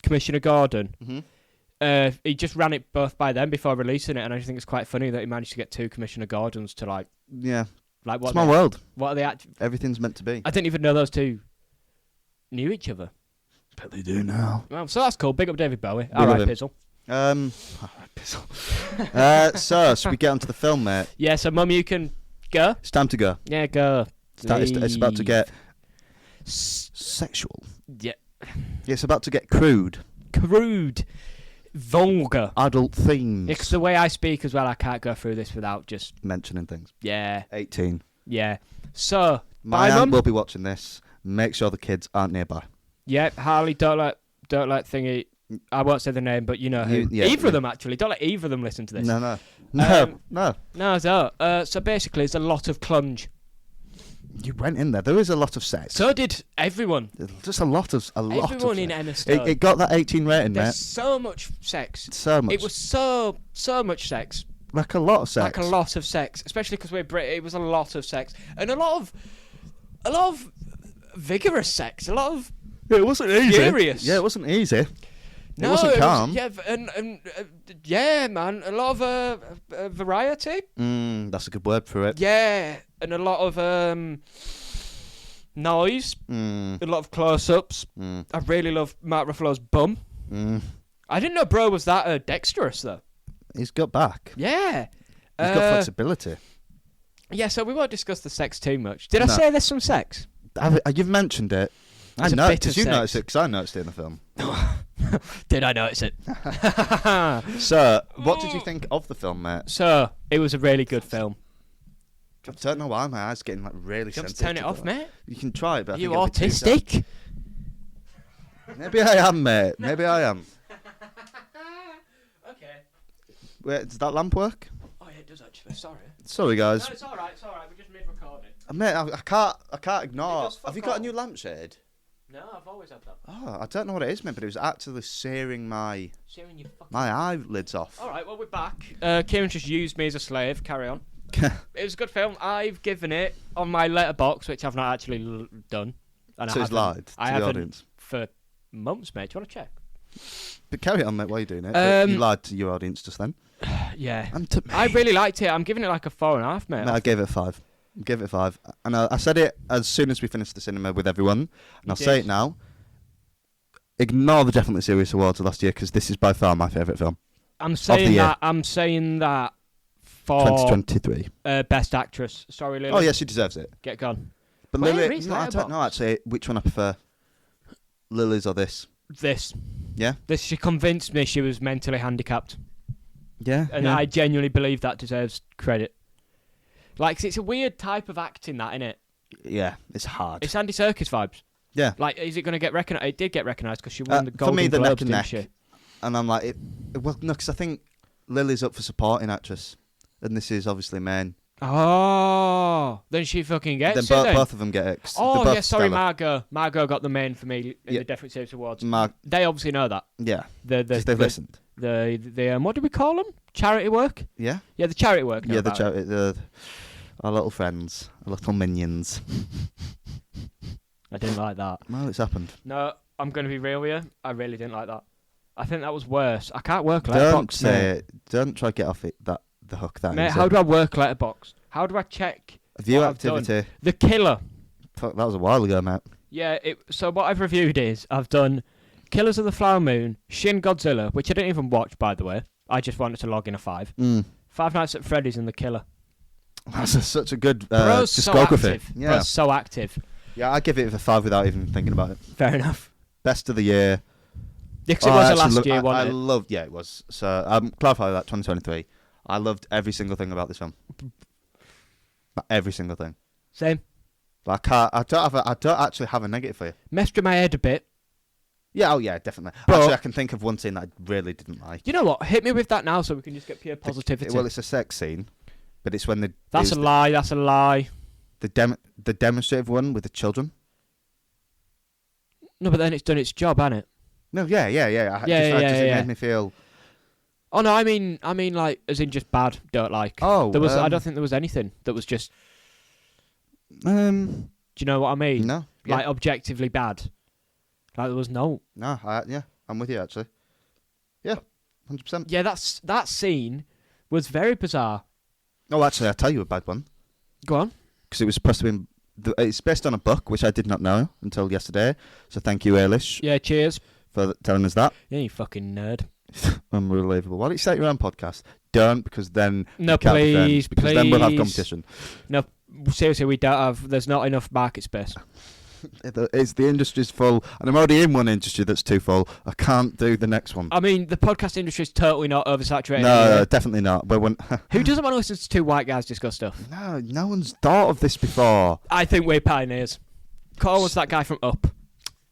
Commissioner Gordon. Mm-hmm. He just ran it both by them before releasing it, and I just think it's quite funny that he managed to get two Commissioner Gordons to like Yeah. what Small world. what are they act? Everything's meant to be. I didn't even know those two knew each other. Bet they do now. Well, so that's cool. Big up David Bowie. Big All up right, him. Pizzle. Alright, pizzle. So, should we get onto the film, mate? Yeah, so Mum, you can go. It's time to go. Yeah, go. It's about to get S- sexual. yeah, It's about to get crude. crude, vulgar. Adult themes. It's the way I speak as well. I can't go through this without just Mentioning things. yeah. 18. So My bye, aunt Mum. will be watching this. Make sure the kids aren't nearby. Yeah, Harley, don't let thingy. I won't say the name, but you know who. Yeah, either yeah. of them actually. Don't let either of them listen to this. No. No, so basically, there's a lot of clunge. You went in there. There is a lot of sex. So did everyone. Just a lot of Everyone in sex. Emma Stone. It got that 18 rating, There's mate. so much sex. So much. It was so much sex. like a lot of sex. Like a lot of sex, especially because we're Brit. It was a lot of sex and a lot of vigorous sex. A lot of It wasn't easy. furious. Yeah, it wasn't easy. no, wasn't it calm. yeah, yeah, man, a lot of variety. That's a good word for it. Yeah, and a lot of noise. A lot of close-ups. I really love Mark Ruffalo's bum. I didn't know Bro was that dexterous though. He's got back. Yeah. He's got flexibility. Yeah, so we won't discuss the sex too much. Did I No. say there's some sex? You've mentioned it. There's I a know bit because of you sex. noticed it because I noticed it in the film. Did I notice it? So, what did you think of the film, mate? So, it was a really good film. I don't know why my eyes getting like really Do you want sensitive. to turn it to off, that. mate? You can try it, but Are I you think it'll be too autistic? dark. Maybe I am, mate. Maybe I am. Okay. Wait, does that lamp work? Oh, yeah, it does actually. Sorry. Sorry, guys. No, it's alright, We're just mid-recording. Mate, I can't ignore. does fuck Have you got a all. new lampshade? No, I've always had that. Oh, I don't know what it is, mate, but it was actually searing my Sharing your fucking... eyelids off. Alright, well, we're back. Kieran just used me as a slave. Carry on. It was a good film. I've given it on my letterbox, which I've not actually done. And So I it's haven't- lied to I the haven't audience. for months, mate. Do you want to check? But carry on, mate. Why are you doing it? But you Um, lied to your audience just then. Yeah. And to me. I really liked it. I'm giving it like a 4.5, mate. Mate, I gave it a 5. Give it a 5. And I said it as soon as we finished the cinema with everyone. And I'll say did. it now. Ignore the Definitely Serious Awards of last year because this is by far my favourite film. I'm the saying year. that. I'm saying that for 2023. best actress. Sorry, Lily. Oh, yeah, she deserves it. Get gone. But Where Lily, is no, I don't know Letterboxd? actually which one I prefer. Lily's or this. This. Yeah? She convinced me she was mentally handicapped, Yeah. and I genuinely believe that deserves credit. Like, it's a weird type of acting, that, innit? Yeah, it's hard. It's Andy Serkis vibes. Yeah. Like, is it going to get recognised? It did get recognised because she won the For Golden me, the Globes, neck and didn't neck. she? And I'm like, well, no, because I think Lily's up for supporting actress. And this is obviously main. Oh, then she fucking gets Then it then. both of them get it. 'cause they're Oh, both yeah, sorry, stellar. Margot. Margot got the main for me in Yeah. the Definitely Serious Awards. Mar- They obviously know that. yeah, The because they've listened. The what do we call them? Charity work? Yeah? Yeah, the charity work. know Yeah, about it. our little friends, our little minions. I didn't like that. Well, it's happened. No, I'm going to be real with you. I really didn't like that. I think that was worse. I can't work Don't Letterboxd, say mate. it. Don't try to get off it. The hook that Mate, easy. how do I work Letterboxd? How do I check View what I've done. Activity. The Killer. Fuck, that was a while ago, mate. Yeah, so what I've reviewed is I've done Killers of the Flower Moon, Shin Godzilla, which I didn't even watch, by the way. I just wanted to log in a 5. Five Nights at Freddy's and The Killer. That's such a good Bro's so discography. active. Yeah. Bro's so active. Yeah, I give it a 5 without even thinking about it. Fair enough. Best of the year. Yeah, 'cause it was the last year, I wasn't it? loved. Yeah, it was. So clarify that 2023. I loved every single thing about this film. Like, every single thing. Same. Like, I don't actually have a negative for you. Messed with my head a bit. Yeah, oh yeah, definitely. But- Actually, I can think of one scene that I really didn't like. You know what? Hit me with that now so we can just get pure positivity. Well, it's a sex scene, but it's when That's a lie. That's a lie. the demonstrative one with the children. No, but then it's done its job, hasn't it? No, yeah. Yeah, It made me feel. Oh no, I mean, like, as in just bad. Don't like. Oh, there was. I don't think there was anything that was just. Do you know what I mean? No. Yeah. Like objectively bad. Like there was no. No. I'm with you actually. Yeah, 100%. Yeah, that scene was very bizarre. Oh, actually, I'll tell you a bad one. Go on. Because it was supposed to be. It's based on a book, which I did not know until yesterday. So thank you, Eilish, Yeah, cheers. for telling us that. Yeah, you fucking nerd. Unbelievable. Why don't you start your own podcast? Don't, because then No, you can't defend, please, because then we'll have please. competition. No, seriously, we don't have. There's not enough market space. It's the industry's full, and I'm already in one industry that's too full. I can't do the next one. I mean, the podcast industry is totally not oversaturated. No, anyway. definitely not. But when Who doesn't want to listen to two white guys discuss stuff? no one's thought of this before. I think we're pioneers. Cole was that guy from Up.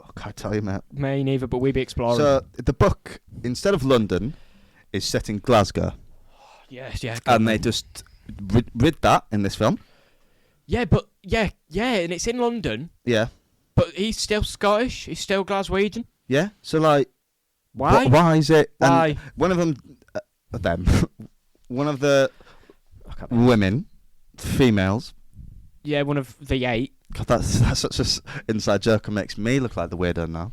Oh, can't tell you, mate. Me neither, but we be exploring. So the book, instead of London, is set in Glasgow, yes, yeah. and they just rid that in this film. Yeah, but yeah, and it's in London, Yeah, but he's still Scottish. He's still Glaswegian. yeah. So like, Why? Why is it? and Why? one of them, one of the I can't remember. women, females. Yeah, one of the 8. God, that's such a inside joke. It makes me look like the weirdo now.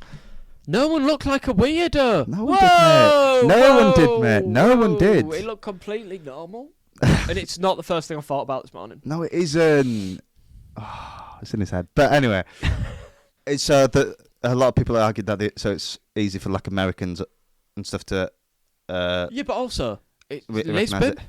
No one looked like a weirdo. No one did, mate. No one did, mate. No one did. It looked completely normal. And it's not the first thing I thought about this morning. No, it isn't. Oh, it's in his head. But anyway, it's that a lot of people argued that so it's easy for like Americans and stuff to. Yeah, but also, recognise Lisbon. it.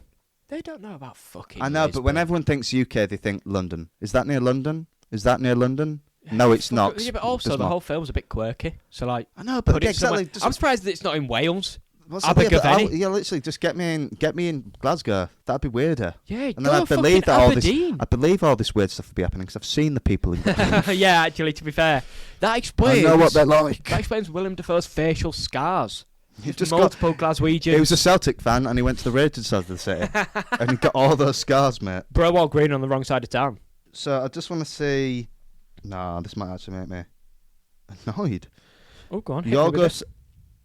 They don't know about fucking I know, Lisbon. but when everyone thinks UK, they think London. Is that near London? Is that near London? No, it's not. Yeah, but also It's the not. whole film's a bit quirky. So like, I know, but put it exactly. somewhere. I'm surprised that it's not in Wales. What's Abergavenny. Yeah, literally, just get me in Glasgow. That'd be weirder. Yeah, And then go I believe fucking that all this, Aberdeen. I believe all this weird stuff would be happening because I've seen the people in Glasgow. Yeah, actually, to be fair, that I explains. know what they're like. That explains Willem Dafoe's facial scars. You've just got. Multiple Glaswegians. He was a Celtic fan and he went to the Rangers side of the city and he got all those scars, mate. Bro wore green on the wrong side of town. So I just want to see. Nah, this might actually make me annoyed. Oh, go on. hit me with Yorgos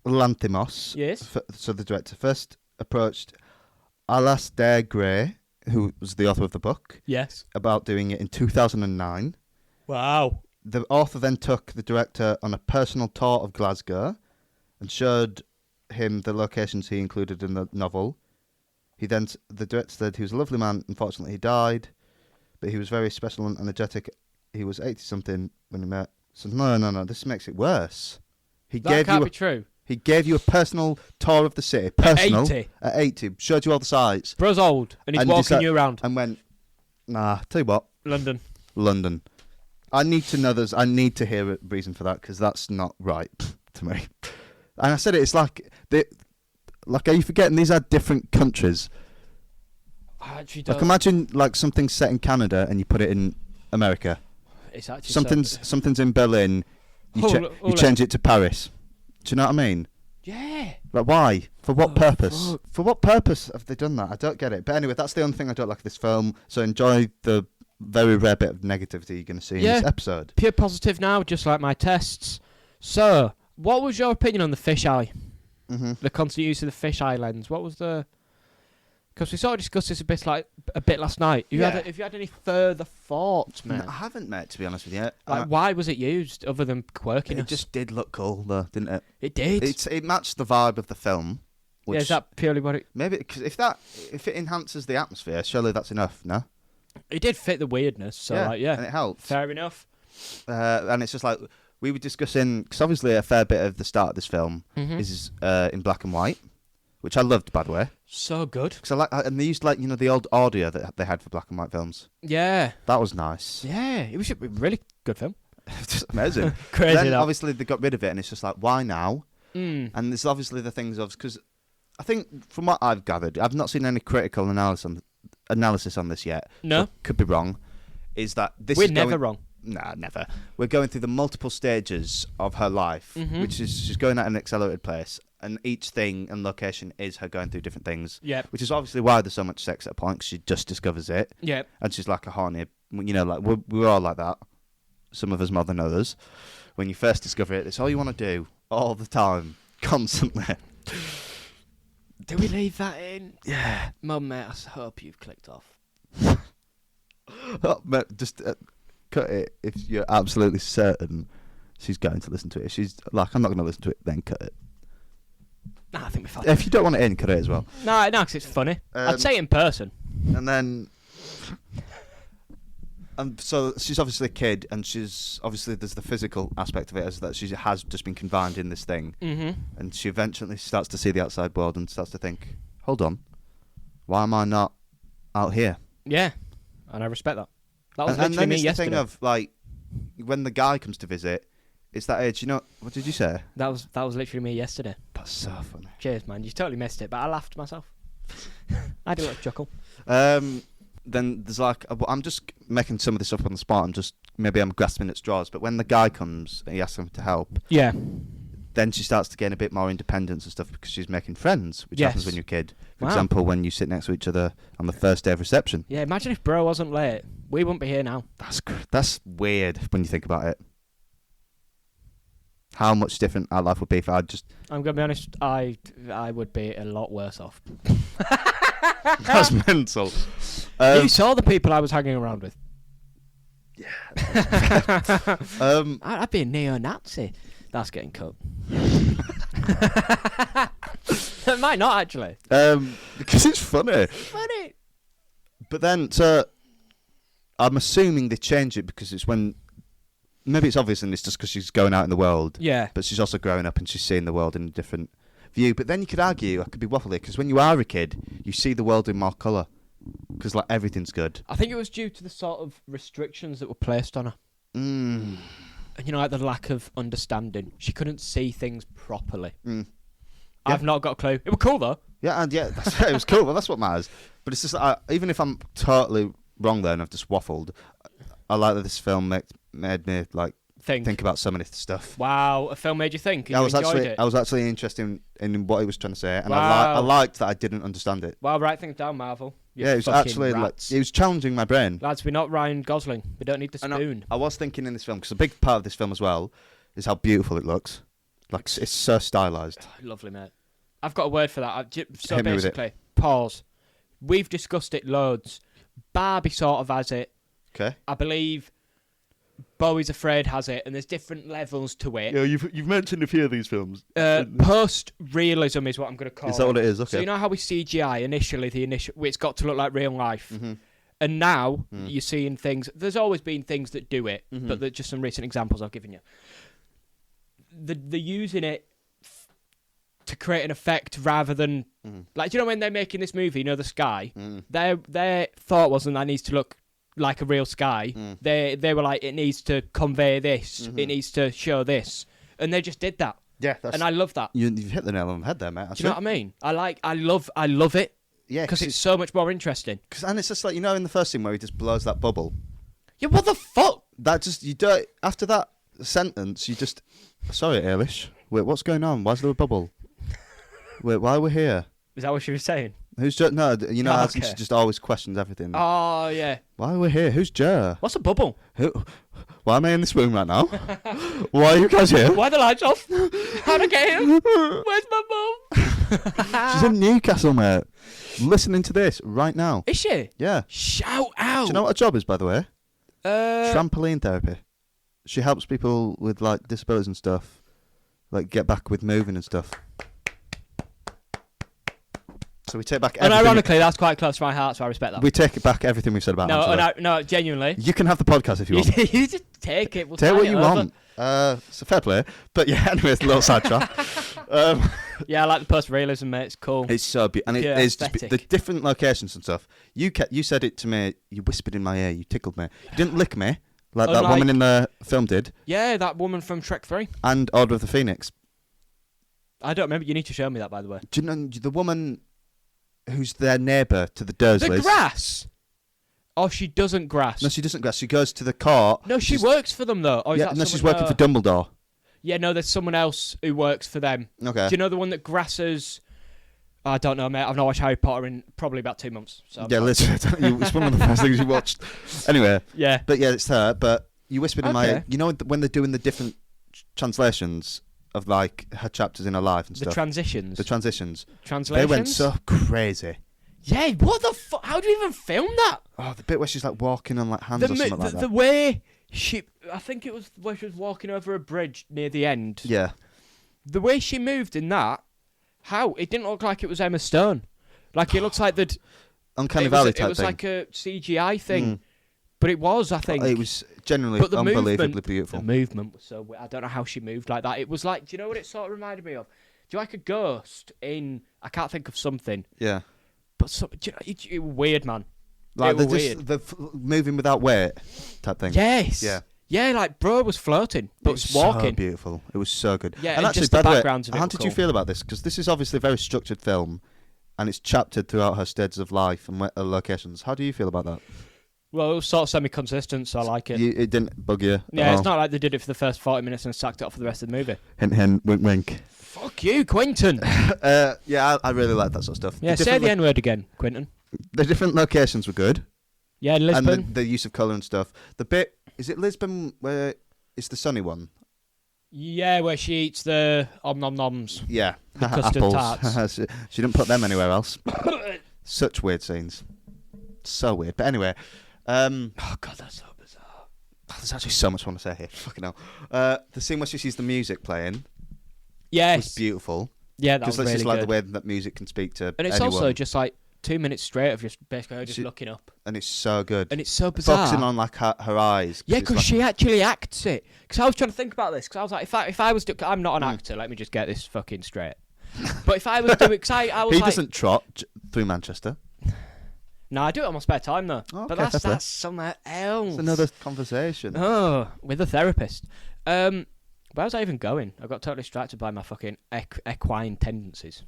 Lanthimos. it. Yes. So the director first approached Alasdair Gray, who was the author of the book, Yes. about doing it in 2009. Wow. The author then took the director on a personal tour of Glasgow and showed him the locations he included in the novel. The director said he was a lovely man. Unfortunately, he died, but he was very special and energetic. He was 80-something when he met. So no, this makes it worse. He That can't be true. He gave you a personal tour of the city. Personal. 80. At 80. Showed you all the sights. Bro's old, and he's And walking decide- you around. And went, nah, tell you what, London. London. I need to know I need to hear a reason for that because that's not right to me. And I said it's like, are you forgetting these are different countries? I actually Like don't. imagine like something's set in Canada and you put it in America. It's actually Something's in Berlin. You Hold change it to Paris. Do you know what I mean? Yeah. Like why? For what Oh, purpose? fuck. For what purpose have they done that? I don't get it. But anyway, that's the only thing I don't like of this film. So enjoy the very rare bit of negativity you're going to see in Yeah. this episode. Pure positive now, just like my tests. So, what was your opinion on the fisheye? Mm-hmm. The constant use of the fisheye lens. What was the? Because we sort of discussed this a bit last night. If you had any further thoughts, man? I haven't, mate, to be honest with you. Like, why was it used other than quirkiness? It just did look cool, though, didn't it? It did. It matched the vibe of the film. Which Yeah, is that purely what it? maybe because if it enhances the atmosphere, surely that's enough. No. It did fit the weirdness, so and like, yeah, it helped. fair enough. And it's just like we were discussing, because obviously a fair bit of the start of this film is in black and white, which I loved, by the way. So good. Because I like, and they used like the old audio that they had for black and white films. Yeah. That was nice. Yeah, it was a really good film. Just amazing. Crazy. Then that. obviously they got rid of it, and it's just like, why now? Mm. And there's obviously the things of, because I think from what I've gathered, I've not seen any critical analysis on this yet. No, could be wrong. Is that this? we're is never going, wrong. Nah, never. We're going through the multiple stages of her life, which is she's going at an accelerated pace, and each thing and location is her going through different things. Yeah. Which is obviously why there's so much sex at a point, 'cause she just discovers it. Yeah. And she's like a horny, like we're all like that. Some of us more than others. When you first discover it, it's all you want to do all the time, constantly. Do we leave that in? Yeah. Mum, mate, I hope you've clicked off. Oh, mate, just cut it if you're absolutely certain she's going to listen to it. If she's like, I'm not going to listen to it, then cut it. Nah, I think we're fine. If you don't want it in, cut it as well. No, because it's funny. I'd say it in person. And then, so she's obviously a kid, and she's obviously there's the physical aspect of it, as that she has just been confined in this thing, and she eventually starts to see the outside world and starts to think, hold on, why am I not out here? Yeah, and I respect that. That was And literally then me it's yesterday. the thing of like, when the guy comes to visit, it's that age. What did you say? That was literally me yesterday. That's so funny. Cheers, man. You totally missed it, but I laughed myself. I do like to chuckle. Then there's like, I'm just making some of this up on the spot. Maybe I'm grasping at straws. But when the guy comes and he asks him to help, Yeah. then she starts to gain a bit more independence and stuff because she's making friends, which Yes. happens when you're a kid. For Wow. example, when you sit next to each other on the first day of reception. Yeah, imagine if bro wasn't late. We wouldn't be here now. That's weird when you think about it. How much different our life would be if I just... I'm going to be honest, I would be a lot worse off. That's mental. You saw the people I was hanging around with. I'd be a neo-Nazi. That's getting cut. It might not, actually. Because it's funny. Funny. But then, so I'm assuming they change it because it's when... Maybe it's obvious and it's just because she's going out in the world. Yeah. But she's also growing up and she's seeing the world in a different view. But then you could argue, I could be waffly, because when you are a kid, you see the world in more colour. Because like everything's good. I think it was due to the sort of restrictions that were placed on her. Mm. And, like the lack of understanding. She couldn't see things properly. Mm. I've not got a clue. It was cool, though. Yeah, and it was cool. Well, that's what matters. But it's just, even if I'm totally wrong there and I've just waffled, I like that this film made me like think about so many stuff. Wow, a film made you think. And I you was enjoyed it. I was actually interested in what he was trying to say, and Wow. I liked that I didn't understand it. Well, write things down, Marvel. You Yeah, it was fucking actually rats. it was challenging my brain. Lads, we're not Ryan Gosling. We don't need the spoon. I was thinking in this film, because a big part of this film as well is how beautiful it looks. Like, it's so stylized. Lovely, mate. I've got a word for that. So Hit me with it. basically, pause. We've discussed it loads. Barbie sort of has it. Okay. I believe Bowie's Afraid has it, and there's different levels to it. Yeah, you've mentioned a few of these films. Post-realism is what I'm going to call it. Is that what it is? Okay. So you know how with CGI, initially, it's got to look like real life. Mm-hmm. And now, you're seeing things... There's always been things that do it, Mm-hmm. but they're just some recent examples I've given you. They're using it to create an effect rather than... Like, do you know when they're making this movie, the sky? Their thought wasn't that needs to look like a real sky. They were like, it needs to convey this. It needs to show this. And they just did that. Yeah, And I love that. you've hit the nail on the head there, mate. Do you know what I mean? I love it. Yeah, Because it's so much more interesting. and it's just like, in the first scene where he just blows that bubble. Yeah, what the fuck? That just, you don't, after that sentence, you just, sorry, Eilish. Wait, what's going on? Why's there a bubble? Wait, why are we here? Is that what she was saying? Who's Joe? No, Oh, she okay. just always questions everything. Oh, yeah. Why are we here? Who's Joe? What's a bubble? Why am I in this room right now? Why are you guys here? Why are the lights off? How'd I get here? Where's my mum? She's in Newcastle, mate. Listening to this right now. Is she? Yeah. Shout out. Do you know what her job is, by the way? Uh, Trampoline therapy. She helps people with like disabilities and stuff, like get back with moving and stuff. So we take back everything. And ironically, that's quite close to my heart, so I respect that. We take back everything we've said about Angela. No, genuinely. You can have the podcast if you want. You just take it. We'll Take tie what it you over. want. It's a fair play. But yeah, anyway, it's a little sidetrack. Yeah, I like the post-realism, mate. It's cool. It's so beautiful. And Yeah, it is just aesthetic. the different locations and stuff. You said it to me. You whispered in my ear. You tickled me. You didn't lick me like that Unlike- woman in the film did. Yeah, that woman from Trek 3. And Order of the Phoenix. I don't remember. You need to show me that, by the way. Do you know the woman who's their neighbour to the The Dursleys? grass? Oh, she doesn't grass. No, she doesn't grass. She goes to the court. No, she works for them, though. Or is Yeah, that no, she's someone- working for Dumbledore. Yeah, no, there's someone else who works for them. Okay. Do you know the one that grasses... I don't know, mate. I've not watched Harry Potter in probably about 2 months. So Yeah, literally. It's one of the first things you watched. Anyway, Yeah. but yeah, it's her. But you whispered in my Okay. ear. You know when they're doing the different translations of like her chapters in her life and The stuff. transitions. The transitions. Translations? They went so crazy. Yeah, what the fuck? How do you even film that? Oh, the bit where she's like walking on like hands or something like The that. way she... I think it was where she was walking over a bridge near the end. Yeah. The way she moved in that... How? It didn't look like it was Emma Stone. Like, it looks like that... Uncanny Valley It type was thing. like a CGI thing. Mm. But it was, I think. It was genuinely But the unbelievably movement, beautiful. The movement was so weird. I don't know how she moved like that. It was like, do you know what it sort of reminded me of? Do you like a ghost in... I can't think of something. Yeah. But do you know, it was weird, man. Like It they're was just weird. moving without weight type thing. Yes. Yeah. Yeah, like, bro was floating, but It was walking. so beautiful. It was so good. Yeah, and and actually, just the by the way, backgrounds of it how were did you cool. feel about this? Because this is obviously a very structured film, and it's chaptered throughout her stages of life and locations. How do you feel about that? Well, it was sort of semi-consistent, so I like it. It didn't bug you? Yeah, at it's all? not like they did it for the first 40 minutes and sacked it off for the rest of the movie. Hint, hint, wink, wink. Fuck you, Quentin. Yeah, I really like that sort of stuff. Yeah, say the N-word again, Quentin. The different locations were good. Yeah, Lisbon. And the use of colour and stuff. The bit, is it Lisbon where it's the sunny one? Yeah, where she eats the om-nom-noms. Yeah. The custard Apples. tarts. she didn't put them anywhere else. Such weird scenes. So weird. But anyway, Oh, God, that's so bizarre. there's actually so much I want to say here. Fucking hell. The scene where she sees the music playing was Yes. beautiful. Yeah, that Because was that's really just like good. the way that music can speak to And it's anyone. also just like 2 minutes straight of just basically her just She- looking up. And it's so good. And it's so bizarre. Focusing on like her eyes. Yeah, it's because like- she actually acts it. Because I was trying to think about this. Because I was like, if I was, I'm not an Mm. actor. Let me just get this fucking straight. But if I was doing, because I was He like, doesn't trot through Manchester. no, I do it on my spare time though. Oh, But okay, fair play. that's somewhere else. It's another conversation. Oh, with a therapist. Where was I even going? I got totally distracted by my fucking equine tendencies.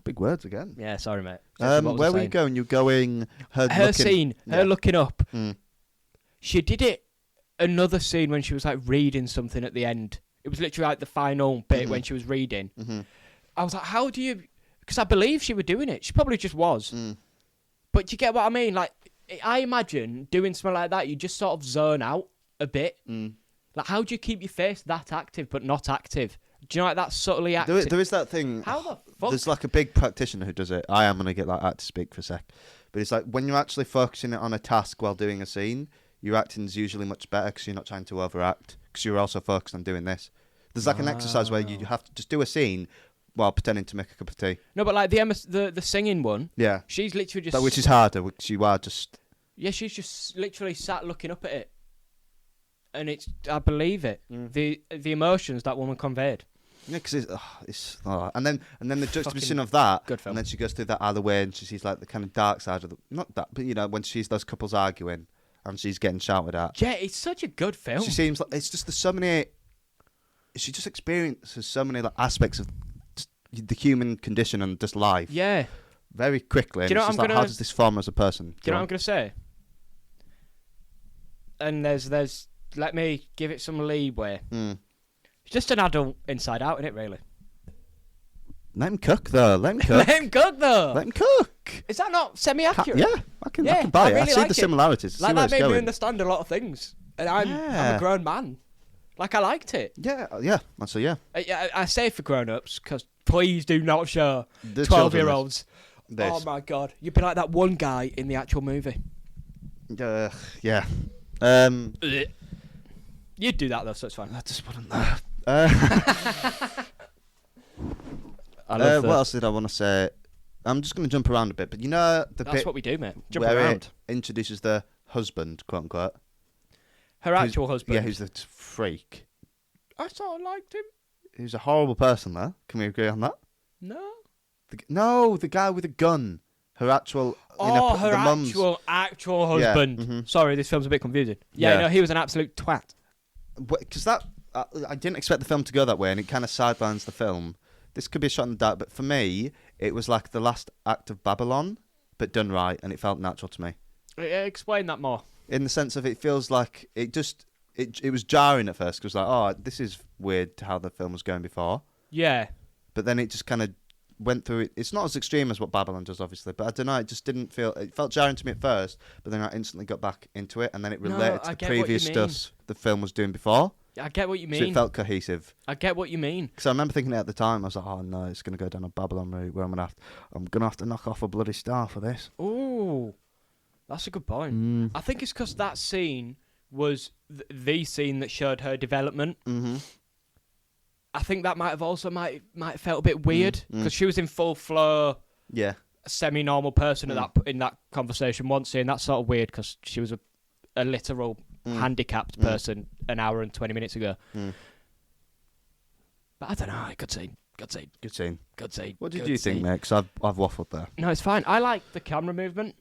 Big words again. Yeah, sorry, mate. What was I Where were you saying? going? You're going Her looking- scene, her Yeah. looking up. Mm. She did it. Another scene when she was like reading something at the end. It was literally like the final bit when she was reading. Mhm. I was like, how do you? Because I believe she was doing it. She probably just was. Mm. But do you get what I mean? Like, I imagine doing something like that, you just sort of zone out a bit. Mm. Like, how do you keep your face that active but not active? Do you know, like that subtly active? There is that thing. How the fuck? There's like a big practitioner who does it. I am gonna get like that to speak for a sec, but it's like when you're actually focusing on a task while doing a scene, your acting's usually much better because you're not trying to overact because you're also focused on doing this. There's like an exercise where you have to just do a scene while pretending to make a cup of tea. No, but like the singing one, Yeah, she's literally just... that which is harder because you are just. Yeah, she's just literally sat looking up at it. And it's... I believe it. The emotions that woman conveyed. Yeah, because and then the juxtaposition of that, good film. and then she goes through that other way, and she sees like the kind of dark side of the not that, but you know when she's those couples arguing, and she's getting shouted at. Yeah, it's such a good film. She seems like it's just there's so many. She just experiences so many like, aspects of just the human condition and just life Yeah. very quickly. Do you know and it's what just I'm like, how gonna- does this form as a person? Do you know what I'm going to say? And there's... Let me give it some leeway. Mm. It's just an adult Inside Out, innit, really? Let him cook though. Let him Let cook. him cook, though. Let him cook. Is that not semi-accurate? Yeah, I can Yeah, buy I it. really I see like the it. similarities. Like, see where that it's made me going. understand a lot of things. And I'm Yeah. a grown man. Like, I liked it. Yeah. So yeah. I say for grown-ups, because please do not show The 12-year-olds. This. Oh, my God. You'd be like that one guy in the actual movie. Yeah. You'd do that, though, so it's fine. I just wouldn't. I love What else did I want to say? I'm just going to jump around a bit, but you know the That's bit what we do, mate. Jump where around. it introduces the husband, quote unquote. Her actual husband. Yeah, who's the freak. I sort of liked him. Who's a horrible person, there. Can we agree on that? No. The guy with a gun. Her actual... Her the mum's... actual husband. Yeah, mhm. Sorry, this film's a bit confusing. Yeah, Yeah. no, he was an absolute twat. Because that... I didn't expect the film to go that way, and it kind of sidelines the film. This could be a shot in the dark, but for me, it was like the last act of Babylon, but done right, and it felt natural to me. Explain that more. In the sense of it feels like it just... It was jarring at first, because like, oh, this is weird how the film was going before. Yeah. But then it just kind of went through it. It's not as extreme as what Babylon does, obviously, but I don't know. It just didn't feel. It felt jarring to me at first, but then I instantly got back into it, and then it related to the previous stuff the film was doing before. I get what you mean. So it felt cohesive. I get what you mean. Because I remember thinking at the time, I was like, "Oh no, it's going to go down a Babylon route where I'm gonna have to knock off a bloody star for this." Ooh, that's a good point. I think it's because that scene was the scene that showed her development. Mm-hmm. I think that might have felt a bit weird because she was in full flow, Yeah. semi-normal person in that conversation once, and that's sort of weird because she was a literal handicapped person an hour and 20 minutes ago. But I don't know. Good scene. Good scene. What did you think, mate? Because I've waffled there. No, it's fine. I like the camera movement.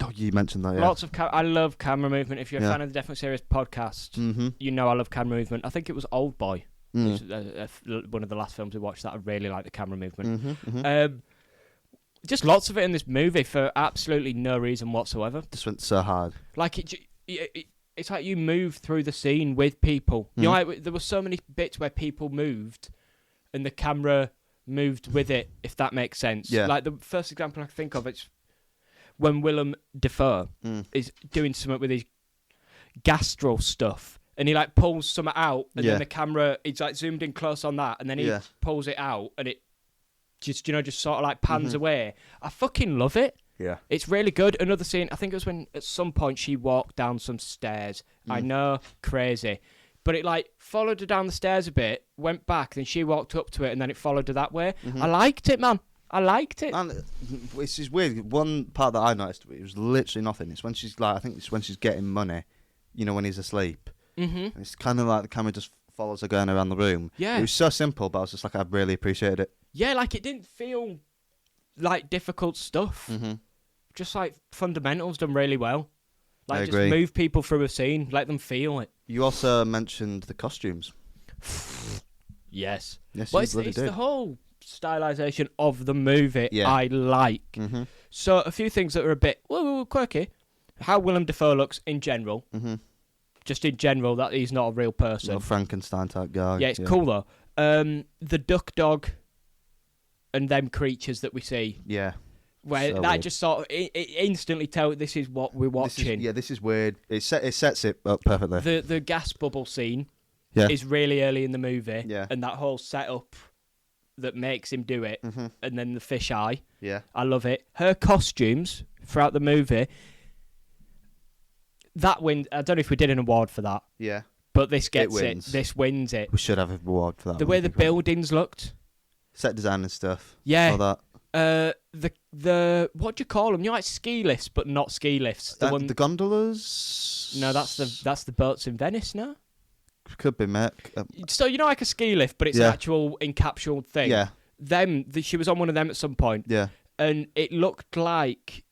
Oh, you mentioned that. Yeah. Lots of I love camera movement. If you're a fan of the Definitely Serious podcast, you know I love camera movement. I think it was Old Boy. Which is one of the last films we watched that I really like the camera movement. Just lots of it in this movie for absolutely no reason whatsoever. Just went so hard. Like it's like you move through the scene with people. You know, like, there were so many bits where people moved, and the camera moved with it. If that makes sense. Yeah. Like the first example I can think of, it's when Willem Dafoe is doing something with his gastro stuff. And he like pulls something out, and then the camera, it's like zoomed in close on that, and then he pulls it out, and it just sort of like pans away. I fucking love it. Yeah. It's really good. Another scene, I think it was when at some point she walked down some stairs. I know, crazy. But it like followed her down the stairs a bit, went back, then she walked up to it, and then it followed her that way. I liked it, man. I liked it. And it's just weird. One part that I noticed, it was literally nothing. It's when she's like, I think it's when she's getting money, you know, when he's asleep. And it's kind of like the camera just follows her going around the room. Yeah. It was so simple, but I was just like, I really appreciated it. Yeah, like it didn't feel like difficult stuff. Just like fundamentals done really well. Like just move people through a scene, let them feel it. You also mentioned the costumes. Yes. Well, it's the whole stylization of the movie I like. So a few things that are a bit quirky. How Willem Dafoe looks in general. Just in general, that he's not a real person. A Frankenstein type guy. Yeah, it's cool though. The duck dog and them creatures that we see. Yeah. Where so that weird. just sort of it instantly tell this is what we're watching. This is weird. It sets it up perfectly. The gas bubble scene Yeah. is really early in the movie. Yeah. And that whole setup that makes him do it, and then the fish eye. Yeah. I love it. Her costumes throughout the movie. That win. I don't know if we did an award for that. Yeah. But this gets it. wins. This wins it. We should have an award for that. The way the buildings looked. Set design and stuff. Yeah. All that. The what do you call them? You know, like ski lifts, but not ski lifts. The gondolas. No, that's the boats in Venice. No. Could be, mate. So you know, like a ski lift, but it's an actual encapsulated thing. Yeah. She was on one of them at some point. Yeah. And it looked like.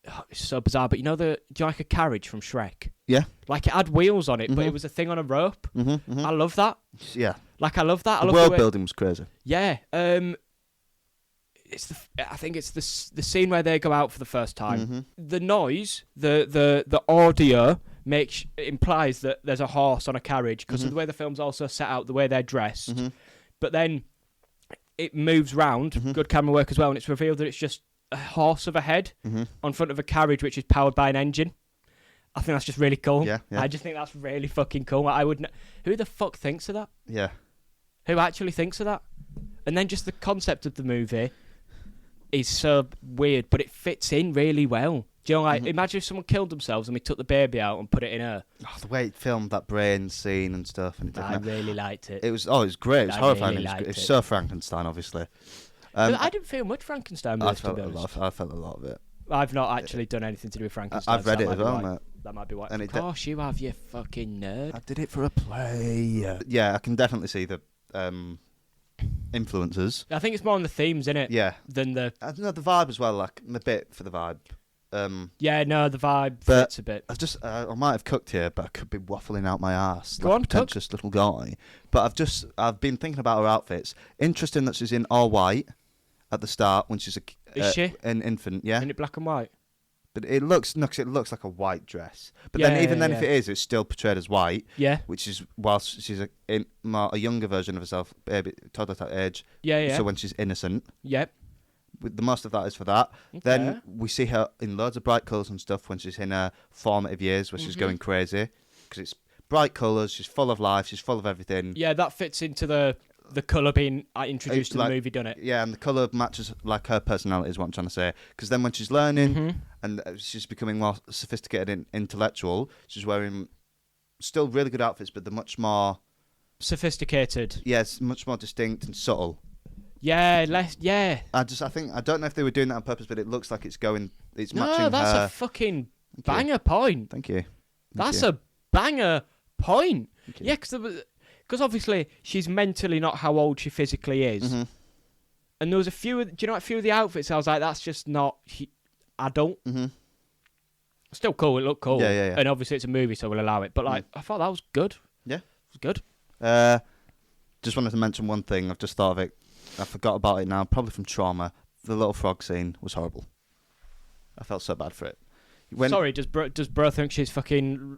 Oh, it's so bizarre, but do you like a carriage from Shrek? Yeah. Like it had wheels on it, but it was a thing on a rope. I love that. Yeah. Like I love that. The world building was crazy. Yeah. I think it's the scene where they go out for the first time. The noise, the audio implies that there's a horse on a carriage because of the way the film's also set out, the way they're dressed. But then it moves round. Good camera work as well, and it's revealed that it's just a horse of a head on front of a carriage which is powered by an engine. I think that's just really cool. Yeah. I just think that's really fucking cool. Who the fuck thinks of that? Yeah. Who actually thinks of that? And then just the concept of the movie is so weird, but it fits in really well. Do you know, like, imagine if someone killed themselves and we took the baby out and put it in her. Oh, the way it filmed that brain scene and stuff. And I really liked it. It was great. It was horrifying. Really It was so Frankenstein, obviously. I didn't feel much Frankenstein with I this, to felt be a honest. lot. I felt a lot of it. I've not actually done anything to do with Frankenstein. I've read so it as well, mate. That might be why. And Of course you have, you fucking nerd. I did it for a play. Yeah, I can definitely see the influences. I think it's more on the themes, innit? Yeah. Than the... I don't know, the vibe as well, like, I'm a bit for the vibe. Yeah, no, the vibe but fits a bit. I've just, I might have cooked here, but I could be waffling out my ass. Go like on, a pretentious little guy. But I've been thinking about her outfits. Interesting that she's in all white at the start when she's Is she? an infant, yeah. Isn't it black and white? But it looks like a white dress. But Yeah, then even yeah, then, if yeah. it is, it's still portrayed as white. Yeah. Which is whilst she's a younger version of herself, baby, toddler type age. Yeah, yeah. So when she's innocent, Yep. the most of that is for that. Okay. Then we see her in loads of bright colours and stuff when she's in her formative years, where she's going crazy because it's bright colours. She's full of life. She's full of everything. Yeah, that fits into the colour being introduced to like- the movie, doesn't it? Yeah, and the colour matches like her personality is what I'm trying to say. Because then when she's learning Mm-hmm. and she's becoming more sophisticated and intellectual, she's wearing still really good outfits, but they're much more, Sophisticated. yes, much more distinct and subtle. Yeah, yeah. I don't know if they were doing that on purpose, but it looks like it's matching No, that's her. a fucking Thank you. banger point. Thank you. That's a banger point. Thank you. Yeah, because obviously she's mentally not how old she physically is. Mm-hmm. And there was a few of the outfits I was like, that's just not adult. Mm-hmm. Still cool, it looked cool. Yeah, yeah, yeah. And obviously it's a movie, so we'll allow it. But like, I thought that was good. Yeah. It was good. Just wanted to mention one thing. I've just thought of it. I forgot about it now. Probably from trauma. The little frog scene was horrible. I felt so bad for it. Sorry, does bro think she's fucking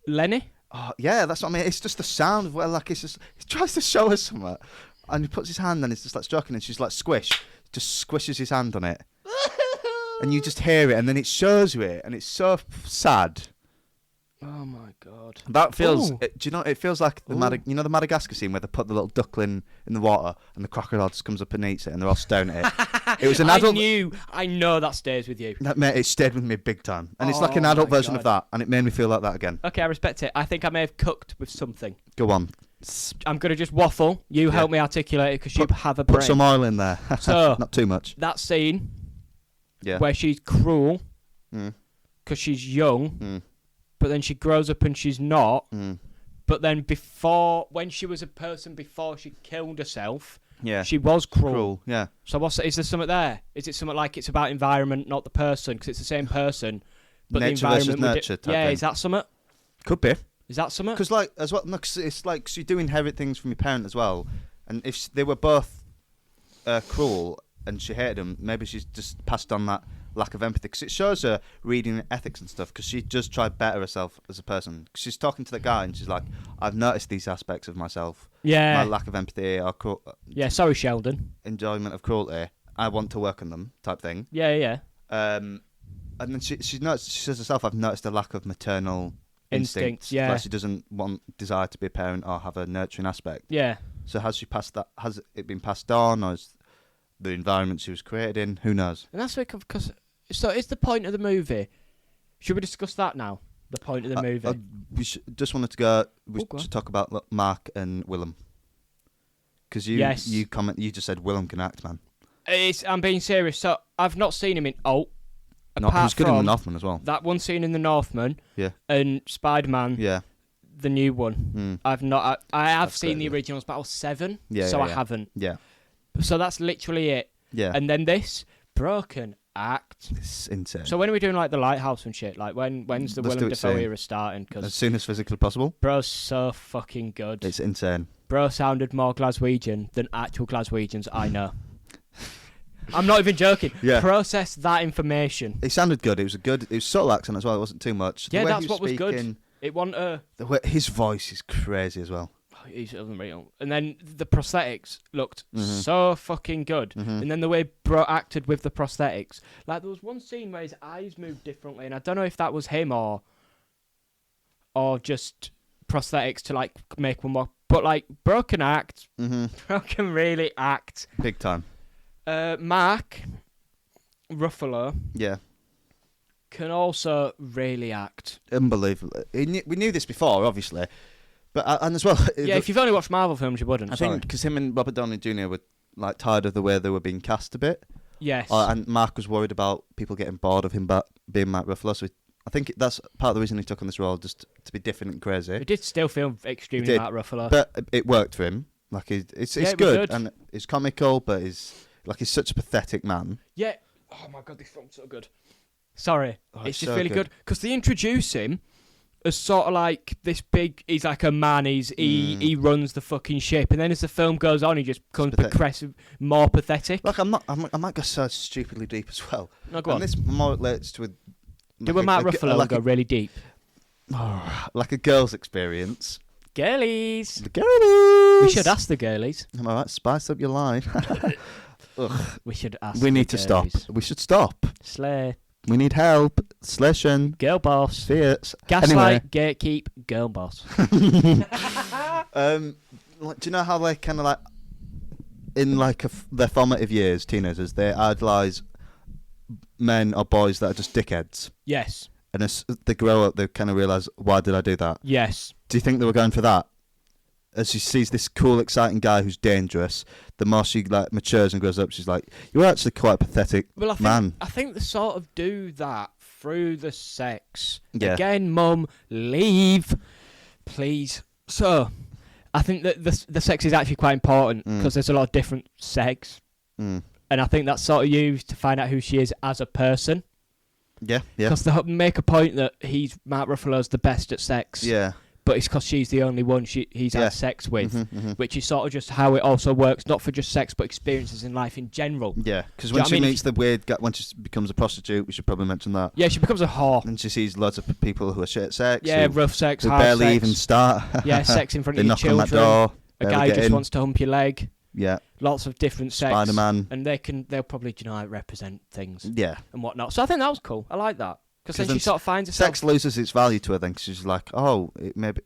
Lenny? Oh, yeah, that's what I mean. It's just the sound of like he tries to show us something, and he puts his hand and it's just like stroking, and she's like squish, just squishes his hand on it, and you just hear it, and then it shows you it, and it's so sad. Oh my god. That feels. Ooh. Do you know? It feels like the the Madagascar scene where they put the little duckling in the water, and the crocodile just comes up and eats it, and they're all staring at it. It was an adult. I know that stays with you. That mate, it stayed with me big time, and it's like an Oh adult my version of that, and it made me feel like that again. Okay, I respect it. I think I may have cooked with something. Go on, I'm gonna just waffle. You help me articulate it because you have a brain. put some oil in there. So- not too much. That scene Yeah. where she's cruel Mm, because she's young, mm, but then she grows up and she's not. mm. But then when she was a person before she killed herself, Yeah. she was cruel. Yeah. So is there something there? Is it something like it's about environment, not the person? Because it's the same person, but Nature the versus environment. nurture type Yeah, thing. is that something? Could be. Is that something? Because like as well, no, 'cause it's like 'cause you do inherit things from your parent as well, and if they were both cruel and she hated him, maybe she's just passed on that lack of empathy. Because it shows her reading ethics and stuff. Because she does try to better herself as a person. 'Cause she's talking to the guy and she's like, "I've noticed these aspects of myself, my Yeah. lack of empathy or Yeah. Sorry, Sheldon. enjoyment of cruelty. I want to work on them," type thing. Yeah, yeah. And then she says herself, "I've noticed a lack of maternal Instincts, instincts. yeah. Like she doesn't desire to be a parent or have a nurturing aspect." Yeah. So has she passed that? Has it been passed on, or is the environment she was created in? Who knows? And that's because. So, is the point of the movie? Should we discuss that now? The point of the movie. We just wanted to go. We Oh, go on. should talk about Mark and Willem. Because Yes. you just said Willem can act, man. I'm being serious. So I've not seen him in No, he apart was good in the from Northman as well. that one scene in The Northman Yeah, and Spider-Man, yeah, the new one. mm. I've not. I have That's seen the crazy. originals, but I was 7, Yeah, so yeah, I yeah. haven't. yeah, So that's literally it. yeah. And then this broken act. It's insane. So when are we doing like the Lighthouse and shit? Like when's the Let's do Willem it Dafoe soon. era starting? as Because soon as physically possible. bro's so fucking good. It's insane. Bro sounded more Glaswegian than actual Glaswegians I know. I'm not even joking. Yeah. Process that information. It sounded good. It was subtle accent as well. It wasn't too much. The Yeah, way that's he what was good. speaking, It wasn't His voice is crazy as well. he's unreal. And then the prosthetics looked Mhm. so fucking good. Mhm. And then the way Bro acted with the prosthetics. Like there was one scene where his eyes moved differently, and I don't know if that was him or just prosthetics to like make one more. But like Bro can act. Mm-hmm. Bro can really act. Big time. Mark Ruffalo Yeah. can also really act. Unbelievable. We knew this before, obviously, but and as well. Yeah, if you've only watched Marvel films, you wouldn't. I Sorry. think because him and Robert Downey Jr. were like tired of the way they were being cast a bit. Yes. And Mark was worried about people getting bored of him being Mark Ruffalo. So I think that's part of the reason he took on this role, just to be different and crazy. It did still feel extremely did, Mark Ruffalo. But it worked for him. Like it's it good, and it's comical, but he's such a pathetic man. Yeah. Oh my god, this film's so good. Sorry, it's just so really good because they introduce him as sort of like this big. He's like a man. He runs the fucking ship, and then as the film goes on, he just becomes progressive, more pathetic. Like I might go so stupidly deep as well. No, go on. This more relates to Do a Mark Ruffalo go really deep? Like a girl's experience. Girlies. The girlies. We should ask the girlies. Am I right? Spice up your line. We should ask. We need to stop. We should stop. Slay. We need help. Slation. Girl boss. Fierce. Gaslight. Gatekeep. Girl boss. Do you know how they kind of like in like their formative years, teenagers, they idolise men or boys that are just dickheads. Yes. And as they grow up, they kind of realise, why did I do that? Yes. Do you think they were going for that? As she sees this cool, exciting guy who's dangerous, the more she like matures and grows up, she's like, "You're actually quite a pathetic man." I think they sort of do that through the sex. Yeah. Again, Mum, leave, please. So, I think that the sex is actually quite important because there's a lot of different sex, and I think that's sort of used to find out who she is as a person. Yeah, yeah. Because they make a point that Mark Ruffalo's the best at sex. Yeah. But it's because she's the only one he's had sex with, which is sort of just how it also works, not for just sex, but experiences in life in general. Yeah, because when she meets the weird guy, when she becomes a prostitute, we should probably mention that. Yeah, she becomes a whore. And she sees lots of people who are shit at sex. Yeah, rough sex, who hard barely sex. even start. Yeah, sex in front of your children. They knock on that door. A guy just wants to hump your leg. Yeah. Lots of different sex. Spider-Man. And they'll probably, represent things. Yeah. And whatnot. So I think that was cool. I like that. Because then she sort of finds herself... Sex loses its value to her then, because she's like, it maybe...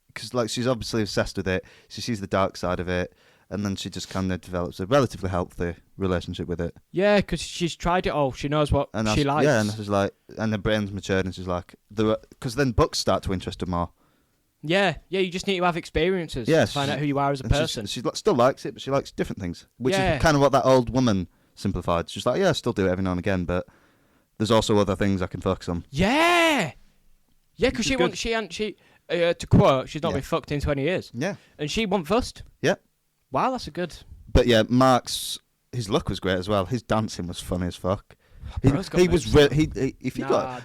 Because like she's obviously obsessed with it. She sees the dark side of it, and then she just kind of develops a relatively healthy relationship with it. Yeah, because she's tried it all. She knows what she likes. Yeah, and she's like, and her brain's matured, and she's like, because then books start to interest her more. Yeah, you just need to have experiences to find out who you are as a person. She still likes it, but she likes different things, which is kind of what that old woman simplified. She's like, I still do it every now and again, but there's also other things I can focus on. Yeah, because to quote, she's not been fucked in 20 years. Yeah. And she won first. Yeah. Wow, that's a good... But yeah, his look was great as well. His dancing was funny as fuck. The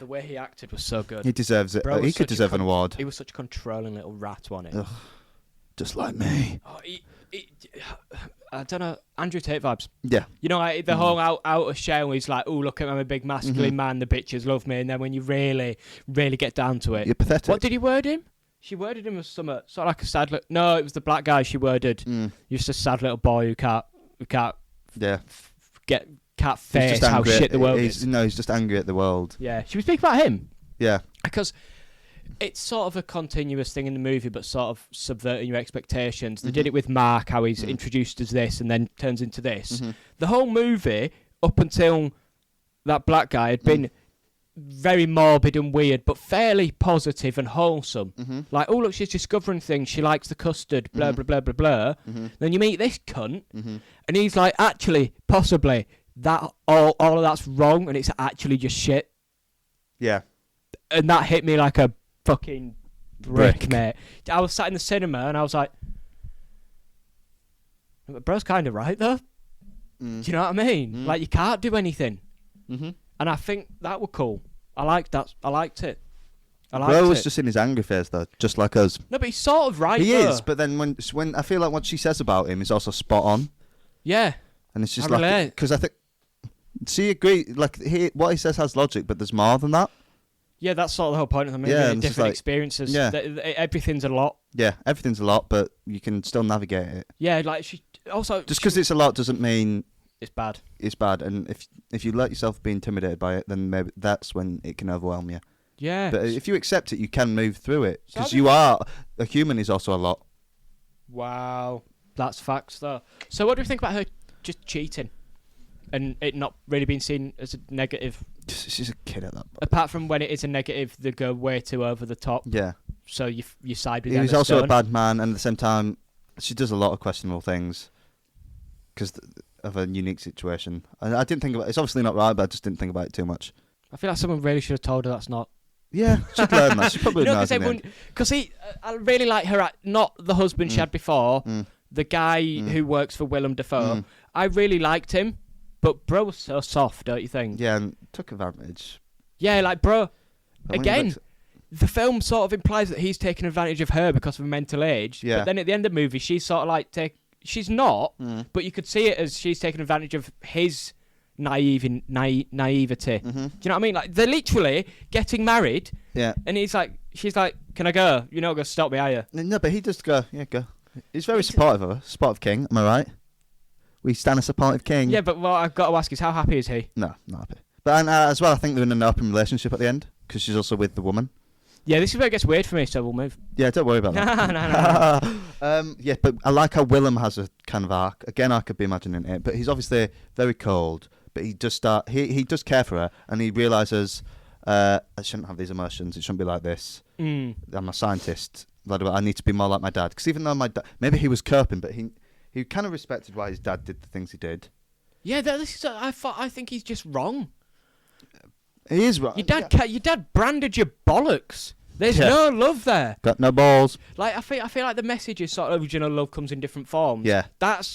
way he acted was so good. He deserves it. He could deserve an award. He was such a controlling little rat, wasn't he? Just like me. Oh, I don't know, Andrew Tate vibes. Yeah. Like the whole out of shell, he's like, oh, look, I'm a big masculine man, the bitches love me. And then when you really, really get down to it... You're pathetic. What did he word him? She worded him as something, sort of like a sad little... No, it was the black guy she worded. You're just a sad little boy who can't face how shit the world is. No, he's just angry at the world. Yeah. Should we speak about him? Yeah. Because... it's sort of a continuous thing in the movie, but sort of subverting your expectations. They did it with Mark, how he's introduced as this and then turns into this. The whole movie, up until that black guy, had been very morbid and weird, but fairly positive and wholesome. Like, oh, look, she's discovering things. She likes the custard, blah, blah, blah, blah, blah. Then you meet this cunt, and he's like, actually, possibly, that all of that's wrong, and it's actually just shit. Yeah. And that hit me like a fucking brick, mate. I was sat in the cinema and I was like, bro's kind of right though. Do you know what I mean? Like, you can't do anything. And I think that was cool. I liked that. I liked it. Bro was just in his angry phase though, just like us. No, but he's sort of right. He is, but then when I feel like what she says about him is also spot on. Yeah. And it's just because I think she agrees. Like what he says has logic, but there's more than that. Yeah, that's sort of the whole point of the movie. Yeah, different experiences. Yeah. Everything's a lot. Yeah, everything's a lot, but you can still navigate it. Yeah, like she also... just because it's a lot doesn't mean... it's bad. It's bad, and if you let yourself be intimidated by it, then maybe that's when it can overwhelm you. Yeah. But if you accept it, you can move through it. Because a human is also a lot. Wow. That's facts, though. So what do you think about her just cheating? And it not really being seen as a negative. She's a kid at that point. Apart from when it is a negative, they go way too over the top. Yeah. So you side with He was also a bad man, and at the same time, she does a lot of questionable things. because of a unique situation. I didn't think about it's obviously not right, but I just didn't think about it too much. I feel like someone really should have told her that's not. Yeah, she'd learn that. She probably knows. Because I really like her, not the husband she had before, the guy who works for Willem Dafoe. I really liked him, but bro was so soft, don't you think? Yeah, and took advantage. Yeah, like bro. Again, the film sort of implies that he's taking advantage of her because of her mental age. Yeah. But then at the end of the movie, she's sort of like she's not, but you could see it as she's taking advantage of his naivety. Do you know what I mean? Like they're literally getting married. Yeah. And she's like, "Can I go? You're not gonna stop me, are you?" No, but he does go. Yeah, go. He's very supportive of her. Supportive king. Am I right? We stand a supportive king. Yeah, but what I've got to ask is, how happy is he? No, not happy. But as well, I think they're in an open relationship at the end because she's also with the woman. Yeah, this is where it gets weird for me, so we'll move. Yeah, don't worry about that. No. Yeah, but I like how Willem has a kind of arc. Again, I could be imagining it, but he's obviously very cold. But he does start. He does care for her, and he realizes I shouldn't have these emotions. It shouldn't be like this. I'm a scientist. I need to be more like my dad. Because even though my dad, maybe he was coping, but he kind of respected why his dad did the things he did. Yeah, I think he's just wrong. He is wrong. Your dad branded your bollocks. There's no love there. Got no balls. Like I feel like the message is sort of original love comes in different forms. Yeah, that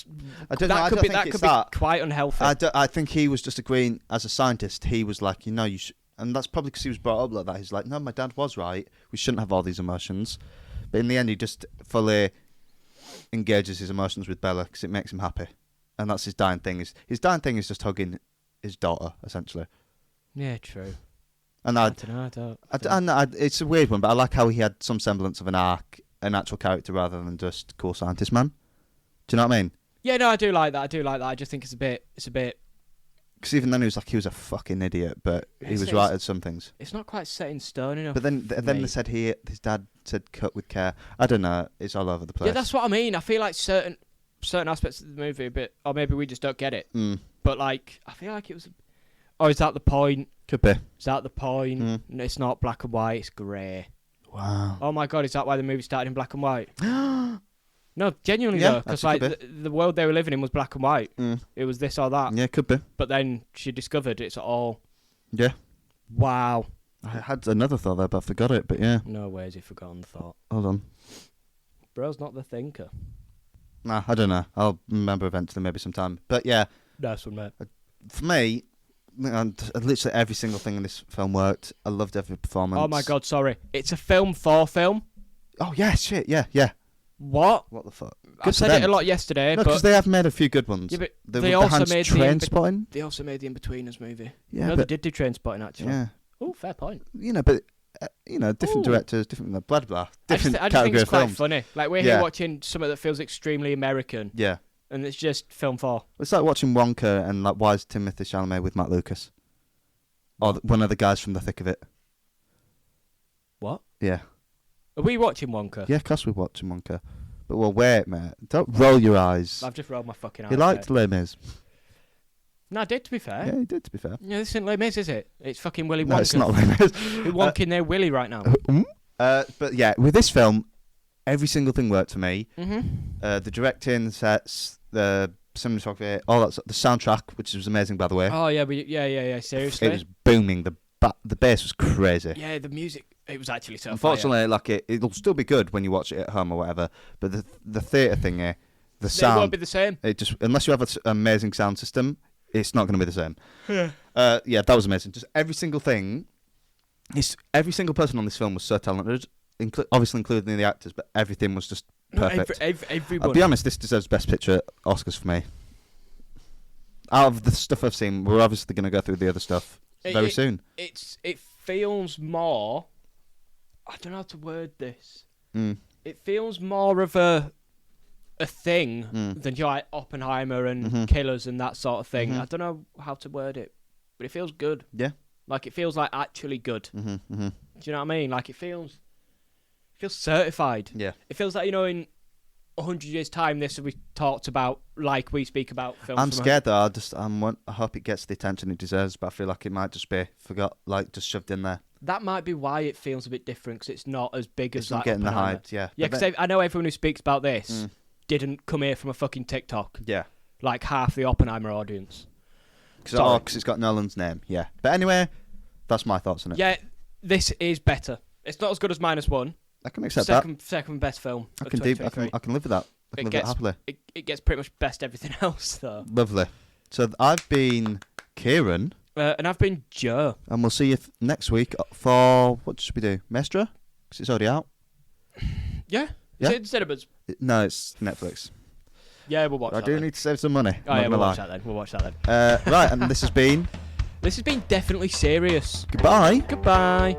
could be quite unhealthy. I think he was just agreeing as a scientist. He was like, you should, and that's probably because he was brought up like that. He's like, no, my dad was right. We shouldn't have all these emotions. But in the end, he just fully engages his emotions with Bella because it makes him happy, and that's his dying thing. His dying thing is just hugging his daughter, essentially. Yeah, true. And I don't know. It's a weird one, but I like how he had some semblance of an arc, an actual character, rather than just cool scientist man. Do you know what I mean? Yeah, no, I do like that. I just think it's a bit. Because even then he was a fucking idiot, but he was right at some things. It's not quite set in stone enough. But then they said his dad said cut with care. I don't know. It's all over the place. Yeah, that's what I mean. I feel like certain aspects of the movie a bit, or maybe we just don't get it. But like, I feel like it was. Oh, is that the point? Could be. Is that the point? It's not black and white. It's grey. Wow. Oh my god, is that why the movie started in black and white? No, genuinely though, because like the world they were living in was black and white. It was this or that. Yeah, could be. But then she discovered it's all. Yeah. Wow. I had another thought there, but I forgot it. But yeah. No way has he forgotten the thought. Hold on. Bro's not the thinker. Nah, I don't know. I'll remember eventually, maybe sometime. But yeah. Nice one, mate. For me, and literally every single thing in this film worked. I loved every performance. Oh my god, sorry. It's a film for film. Oh yeah, shit, yeah. What? What the fuck? I said it a lot yesterday. No, because they have made a few good ones. Yeah, but they also made Trainspotting. They also made the Inbetweeners movie. Yeah, no, they did do Trainspotting actually. Yeah. Oh, fair point. But different directors, different blah blah. Different I just think it's quite films. funny. Like we're here watching something that feels extremely American. Yeah. And it's just film for. It's like watching Wonka and like why is Timothée Chalamet with Matt Lucas? Or one of the guys from The Thick of It. What? Yeah. Are we watching Wonka? Yeah, of course we're watching Wonka. But well, wait, mate. Don't roll your eyes. I've just rolled my fucking eyes. You liked Les Mis. No, I did, to be fair. Yeah, you did, to be fair. Yeah, this isn't Les Mis, is it? It's fucking Willy Wonka. No, it's not Les Mis. We're wonking their Willy right now. But yeah, with this film, every single thing worked for me. The directing, the sets, the cinematography, all that. The soundtrack, which was amazing, by the way. Oh yeah, seriously. It was booming. The bass was crazy. Yeah, the music. It was actually so. Unfortunately, like it'll still be good when you watch it at home or whatever. But the theatre thing here, the sound. It won't be the same. It just unless you have an amazing sound system, it's not going to be the same. Yeah, that was amazing. Just every single thing. Every single person on this film was so talented. Obviously including the actors, but everything was just perfect. Everyone. I'll be honest, this deserves Best Picture Oscars for me. Out of the stuff I've seen, we're obviously going to go through the other stuff very soon. It feels more. I don't know how to word this. It feels more of a thing than like Oppenheimer and Killers and that sort of thing. I don't know how to word it, but it feels good. Yeah. Like it feels like actually good. Do you know what I mean? Like it feels certified. Yeah. It feels like, in 100 years' time, this will be talked about like we speak about films. I'm scared though. I hope it gets the attention it deserves, but I feel like it might just be just shoved in there. That might be why it feels a bit different, because it's not as big as that. It's not getting the hype, yeah. Yeah, because I know everyone who speaks about this didn't come here from a fucking TikTok. Yeah. like half the Oppenheimer audience. Because it's got Nolan's name, yeah. But anyway, that's my thoughts on it. Yeah, this is better. It's not as good as -1. I can accept that. Second best film. I can live with that. I can live with that happily. It gets pretty much best everything else, though. Lovely. So I've been Kieran. And I've been Joe. And we'll see you next week for, what should we do? Mestra? Because it's already out. Yeah? Yeah? Is it in cinemas? No, it's Netflix. Yeah, we'll watch that. I do need to save some money. Oh, yeah, we'll watch that then. Right, and this has been... This has been Definitely Serious. Goodbye. Goodbye.